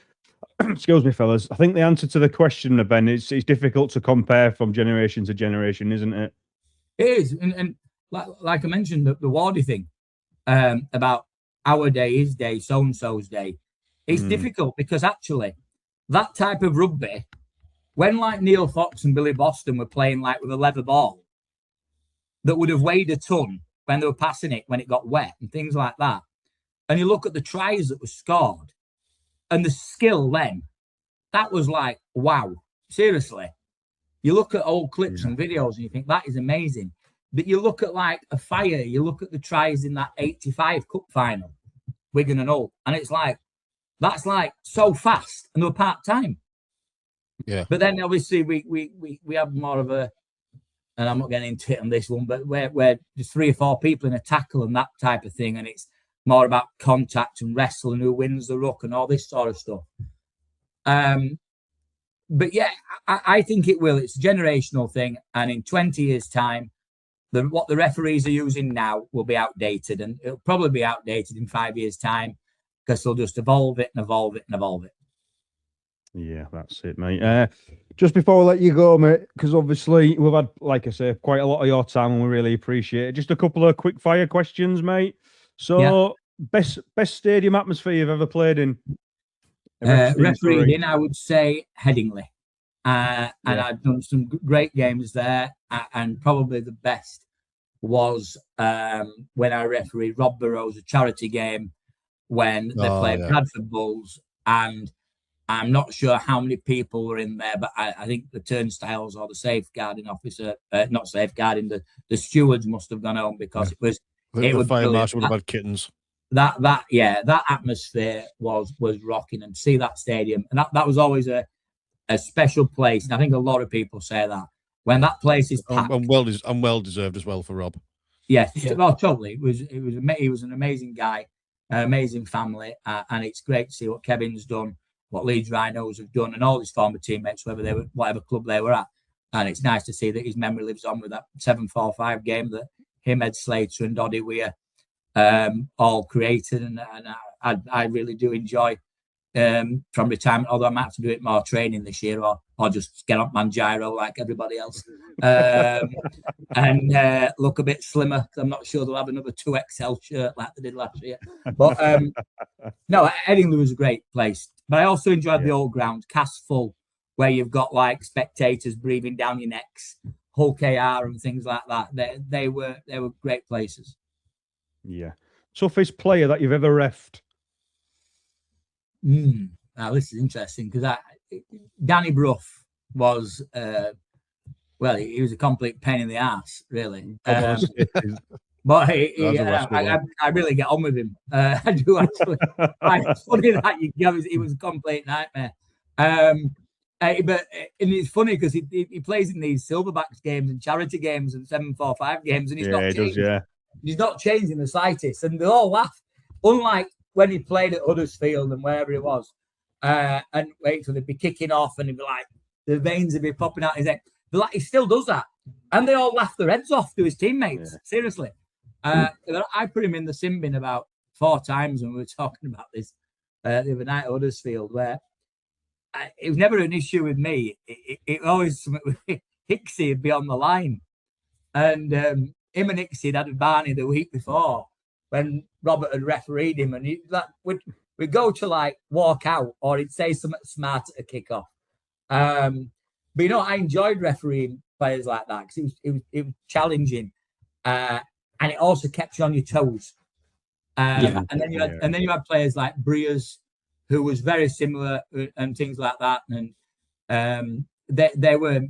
excuse me, fellas, I think the answer to the question, Ben, is it's difficult to compare from generation to generation, isn't it? It is. And like I mentioned, the Wardy thing about our day, his day, so-and-so's day, it's difficult because actually that type of rugby, when like Neil Fox and Billy Boston were playing like with a leather ball that would have weighed a ton when they were passing it, when it got wet and things like that, and you look at the tries that were scored and the skill then, that was like, wow, seriously. You look at old clips and videos and you think that is amazing. But you look at like a Fire, you look at the tries in that 85 cup final, Wigan and Hull, and it's like, that's like so fast and they were part-time. Yeah. But then obviously we have more of a, and I'm not getting into it on this one, but where there's 3 or 4 people in a tackle and that type of thing, and it's more about contact and wrestle and who wins the ruck and all this sort of stuff. But yeah, I think it will. It's a generational thing, and in 20 years' time, what the referees are using now will be outdated, and it'll probably be outdated in 5 years' time because they'll just evolve it and evolve it and evolve it. Yeah, that's it, mate. Just before I let you go, mate, because obviously we've had, like I say, quite a lot of your time and we really appreciate it. Just a couple of quick fire questions, mate. So best stadium atmosphere you've ever played in? Refereed in, I would say Headingley. And I've done some great games there. And probably the best was when I refereed Rob Burrows' a charity game when they played Bradford Bulls. And I'm not sure how many people were in there, but I think the turnstiles or the safeguarding officer, not safeguarding, the stewards must have gone home because it was the fire marshal would have had kittens. That atmosphere was rocking, and see that stadium, and that was always a special place. And I think a lot of people say that when that place is packed, and well deserved as well for Rob. Yes, well, totally. He was an amazing guy, amazing family, and it's great to see what Kevin's done, what Leeds Rhinos have done, and all his former teammates, whatever club they were at. And it's nice to see that his memory lives on with that 7-4-5 game that him, Ed Slater, and Doddy Weir all created, and I really do enjoy from retirement, although I might have to do it more training this year or just get up Manjaro like everybody else and look a bit slimmer, because I'm not sure they'll have another 2XL shirt like they did last year. But no, Headingley was a great place, but I also enjoyed the old ground, cast full, where you've got like spectators breathing down your necks, Hull KR and things like that. They were great places. Yeah. Toughest player that you've ever reffed? Now this is interesting because Danny Brough was he was a complete pain in the ass, really. But I really get on with him. I do actually. It's funny that he was a complete nightmare. But it's funny because he plays in these Silverbacks games and charity games and 7-4-5 games, and he's not changed. He's not changed in the slightest, and they all laugh. Unlike when he played at Huddersfield and wherever it was, and wait till they'd be kicking off and he'd be like, the veins would be popping out his head. Like, he still does that, and they all laugh their heads off to his teammates. Seriously, I put him in the sin bin about 4 times when we were talking about this the other night at Huddersfield, where it was never an issue with me. It always Hicksy would be on the line, and him and Hicksy had a Barney the week before when Robert had refereed him, and we'd go to like walk out, or he'd say something smart at a kickoff. But I enjoyed refereeing players like that because it was challenging, and it also kept you on your toes. And then you had players like Breers, who was very similar and things like that. And they were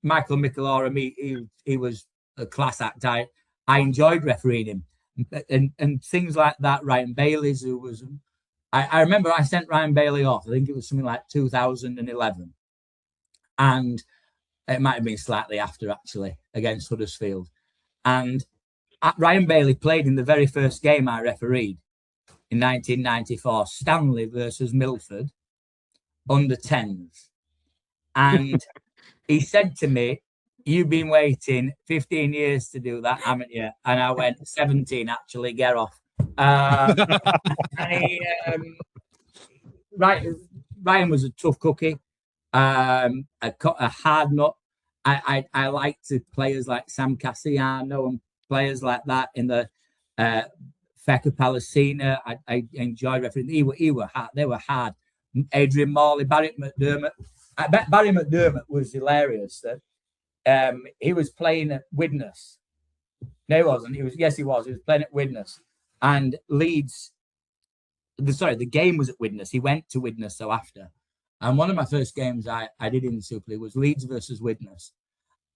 Michael Michelora. He was a class act. I enjoyed refereeing him. And things like that. Ryan Bailey's, who was, I remember I sent Ryan Bailey off. I think it was something like 2011, and it might have been slightly after actually against Huddersfield. And Ryan Bailey played in the very first game I refereed in 1994, Stanley versus Milford, under 10s, and he said to me, "You've been waiting 15 years to do that, haven't you?" And I went, 17, actually, get off. Ryan was a tough cookie, a hard nut. I liked the players like Sam Cassiano and players like that in the Feka Palestina. I enjoyed refereeing. He were hard. They were hard. Adrian Morley, Barry McDermott. I bet Barry McDermott was hilarious. That he was playing at Widnes. No, he wasn't. He was playing at Widnes. And Leeds, the game was at Widnes. He went to Widnes so after. And one of my first games I did in the Super League was Leeds versus Widnes.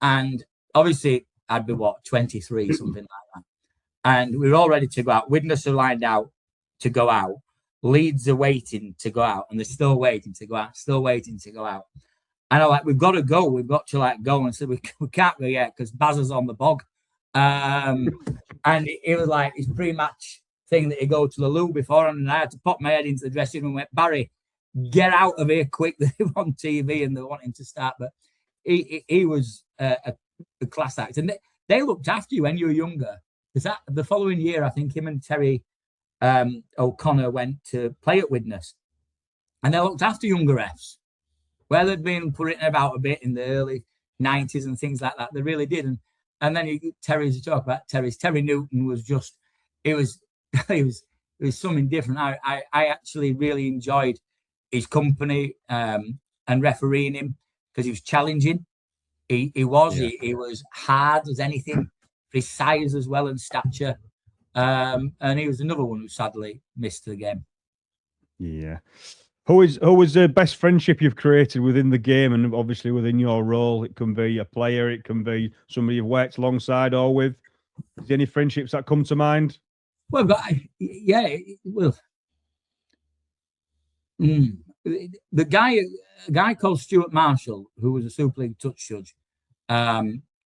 And obviously, I'd be 23, something like that. And we were all ready to go out. Widnes are lined out to go out. Leeds are waiting to go out. And they're still waiting to go out, And I'm like, we've got to go. We've got to go. And so we can't go yet because Baz is on the bog. And it was like his pre-match thing that you go to the loo before. And I had to pop my head into the dressing room and went, "Barry, get out of here quick." They were on TV and they're wanting to start. But he was a class act. And they looked after you when you were younger. Because the following year, I think him and Terry O'Connor went to play at Widnes. And they looked after younger refs. Where they'd been putting about a bit in the early 90s and things like that. They really did. And then Terry Newton was just, he was was something different. I actually really enjoyed his company and refereeing him because he was challenging. He was hard as anything for his size as well and stature. And he was another one who sadly missed the game. Yeah. Who is the best friendship you've created within the game, and obviously within your role? It can be a player, it can be somebody you've worked alongside or with. Is there any friendships that come to mind? Well, the guy called Stuart Marshall, who was a Super League touch judge,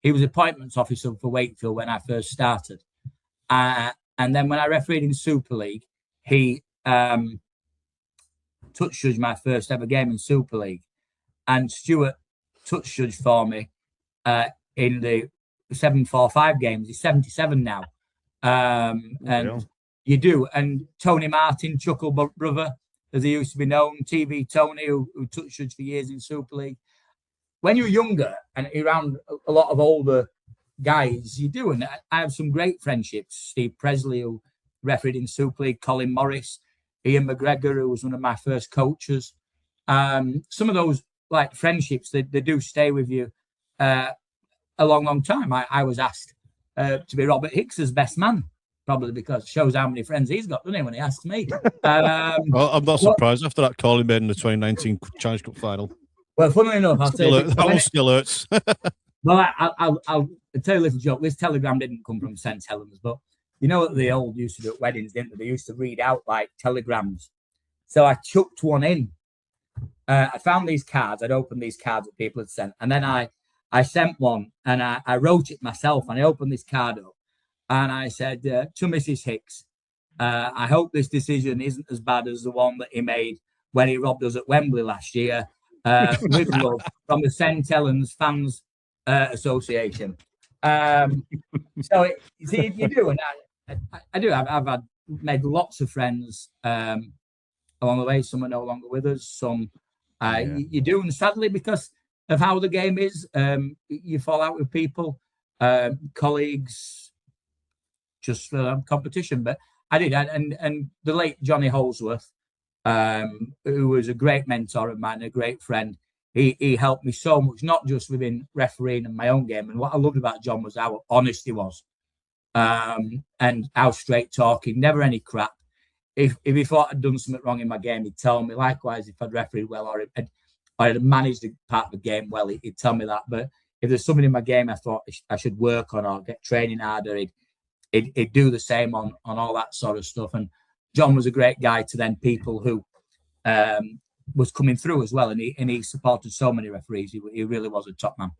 he was appointments officer for Wakefield when I first started. And then when I refereed in Super League, he touch judged my first ever game in Super League. And Stuart touch judged for me in the 7-4-5 games. He's 77 now. And you do. And Tony Martin, Chuckle brother, as he used to be known, TV Tony, who touch judged for years in Super League. When you're younger and around a lot of older guys, you do. And I have some great friendships. Steve Presley, who refereed in Super League, Colin Morris, Ian McGregor, who was one of my first coaches. Some of those like friendships, they do stay with you a long, long time. I was asked to be Robert Hicks's best man, probably because it shows how many friends he's got, doesn't it, when he asked me. Well, I'm not surprised after that call he made in the 2019 Challenge Cup final. Well, funnily enough, I'll tell you. That one still hurts. Well, I'll tell you a little joke. This telegram didn't come from St. Helens, but you know what the old used to do at weddings, didn't they? They used to read out like telegrams. So I chucked one in. I found these cards. I'd opened these cards that people had sent. And then I sent one and I wrote it myself. And I opened this card up and I said, to Mrs. Hicks, I hope this decision isn't as bad as the one that he made when he robbed us at Wembley last year. With love from the St. Helens Fans Association. So you do, and I do. I've made lots of friends along the way. Some are no longer with us. Some you do, and sadly, because of how the game is, you fall out with people, colleagues, just for competition. But I did, and the late Johnny Holsworth, who was a great mentor of mine, a great friend. He helped me so much, not just within refereeing and my own game. And what I loved about John was how honest he was, and how straight talking, never any crap. If he thought I'd done something wrong in my game, he'd tell me. Likewise, if I'd refereed well or I'd managed a part of the game well, he'd tell me that. But if there's something in my game I thought I should work on or get training harder, he'd do the same on all that sort of stuff. And John was a great guy to then people who was coming through as well, and he supported so many referees. He really was a top man.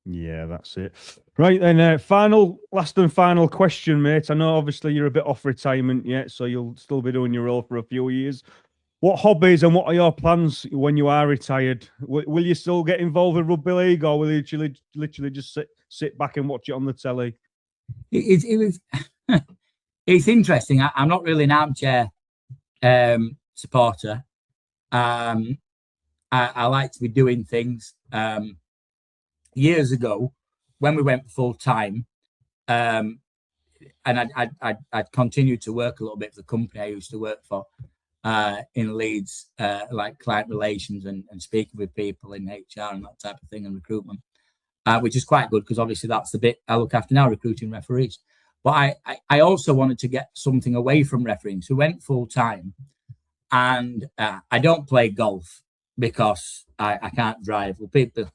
Yeah, that's it. Right then, last and final question, mate. I know obviously you're a bit off retirement yet, so you'll still be doing your role for a few years. What hobbies and what are your plans when you are retired? Will you still get involved with rugby league, or will you literally just sit back and watch it on the telly? It's interesting. I'm not really an armchair supporter. I like to be doing things. Years ago, when we went full time, and I'd continued to work a little bit for the company I used to work for in Leeds, like client relations and speaking with people in HR and that type of thing, and recruitment, which is quite good because obviously that's the bit I look after now, recruiting referees. But I also wanted to get something away from refereeing, so went full time. And I don't play golf because I can't drive. Well, people,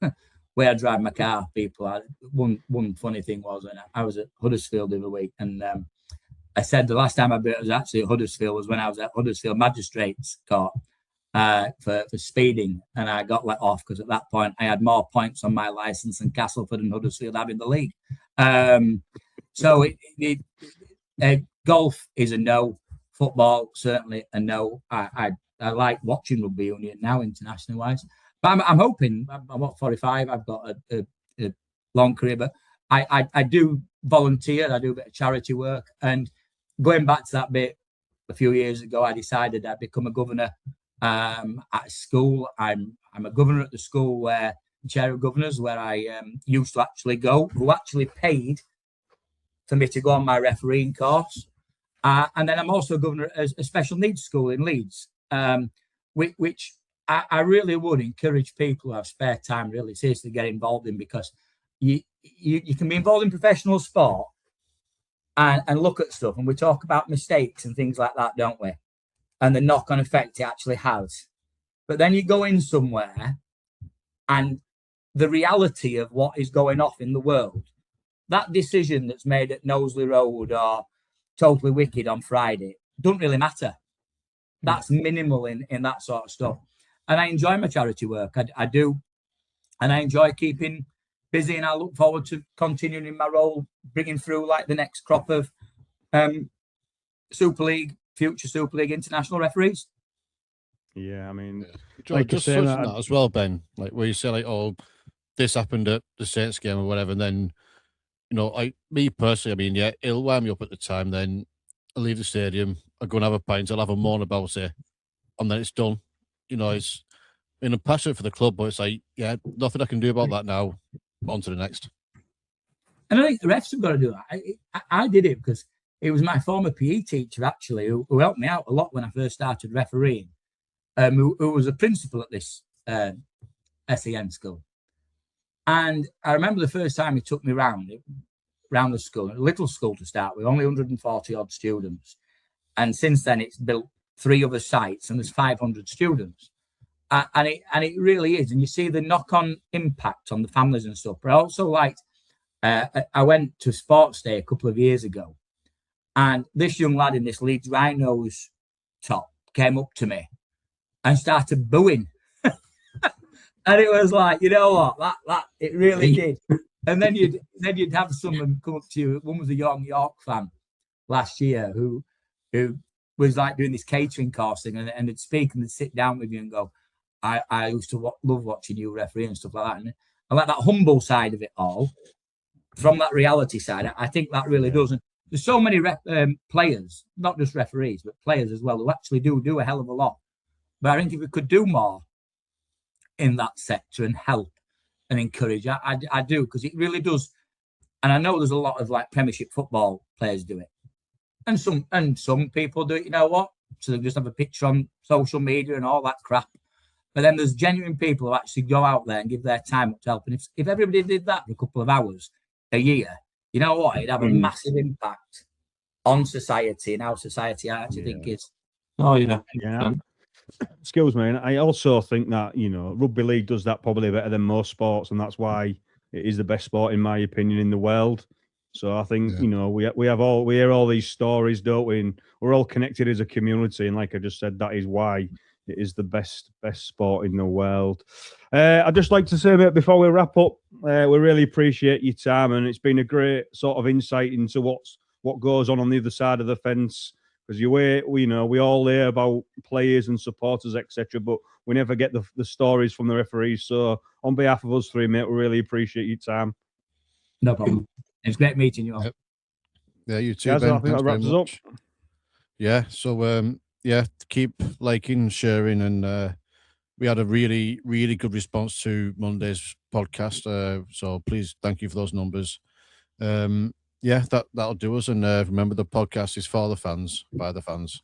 where I drive my car, one funny thing was, and I was at Huddersfield the other week, and I said the last time I was actually at Huddersfield was when I was at Huddersfield Magistrates Court for speeding, and I got let off because at that point I had more points on my licence than Castleford and Huddersfield have in the league. So golf is a no. Football, certainly a no. I like watching rugby union now, international wise. But I'm hoping, I'm 45, I've got a long career, but I do volunteer, I do a bit of charity work. And going back to that bit, a few years ago, I decided I'd become a governor at school. I'm a governor at the school where, chair of governors, where I used to actually go, who actually paid for me to go on my refereeing course. And then I'm also governor of a special needs school in Leeds, which I really would encourage people who have spare time really seriously get involved in, because you can be involved in professional sport and look at stuff, and we talk about mistakes and things like that, don't we? And the knock-on effect it actually has. But then you go in somewhere and the reality of what is going off in the world, that decision that's made at Knowsley Road or Totally Wicked on Friday, doesn't really matter. That's minimal in that sort of stuff. And I enjoy my charity work. I do. And I enjoy keeping busy, and I look forward to continuing in my role, bringing through like the next crop of Super League, future Super League international referees. Yeah, I mean, Like just touching that as well, Ben. Like where you say, like, oh, this happened at the Saints game or whatever, and then, you know, like me personally, I mean, yeah, it'll wind me up at the time. Then I leave the stadium, I go and have a pint, I'll have a moan about it, and then it's done. You know, it's. I mean, I'm passionate for the club, but it's like, yeah, nothing I can do about that now. On to the next. And I think the refs have got to do that. I did it because it was my former PE teacher, actually, who helped me out a lot when I first started refereeing, who was a principal at this SEN school. And I remember the first time he took me round the school, a little school to start with, only 140 odd students. And since then, it's built 3 other sites and there's 500 students. And it really is. And you see the knock-on impact on the families and stuff. But I also liked, I went to Sports Day a couple of years ago, and this young lad in this Leeds Rhinos top came up to me and started booing. And it was like, you know what, that it really did. And then you'd have someone come up to you. One was a young York fan last year who was like doing this catering course thing, and they'd speak and they'd sit down with you and go, I used to love watching you referee and stuff like that. And I like that humble side of it all from that reality side. I think that really does. And there's so many players, not just referees, but players as well, who actually do a hell of a lot. But I think if we could do more in that sector and help and encourage, I do, because it really does. And I know there's a lot of like Premiership football players do it. And some people do it, you know what? So they just have a picture on social media and all that crap. But then there's genuine people who actually go out there and give their time up to help. And if everybody did that for a couple of hours a year, you know what? It'd have a massive impact on society and how society I actually think is. Oh, yeah. Yeah. Excuse me. And I also think that, you know, rugby league does that probably better than most sports. And that's why it is the best sport, in my opinion, in the world. So I think, you know, we hear all these stories, don't we? And we're all connected as a community. And like I just said, that is why it is the best sport in the world. I'd just like to say, mate, before we wrap up, we really appreciate your time, and it's been a great sort of insight into what goes on the other side of the fence. Because we all hear about players and supporters, etc., but we never get the stories from the referees. So on behalf of us three, mate, we really appreciate your time. No problem. It's great meeting you all. Yep. Yeah, you too, Guys, Ben. I think that wraps us up. Yeah, so keep liking, sharing, and we had a really, really good response to Monday's podcast. So please, thank you for those numbers. That'll do us. And remember, the podcast is for the fans, by the fans.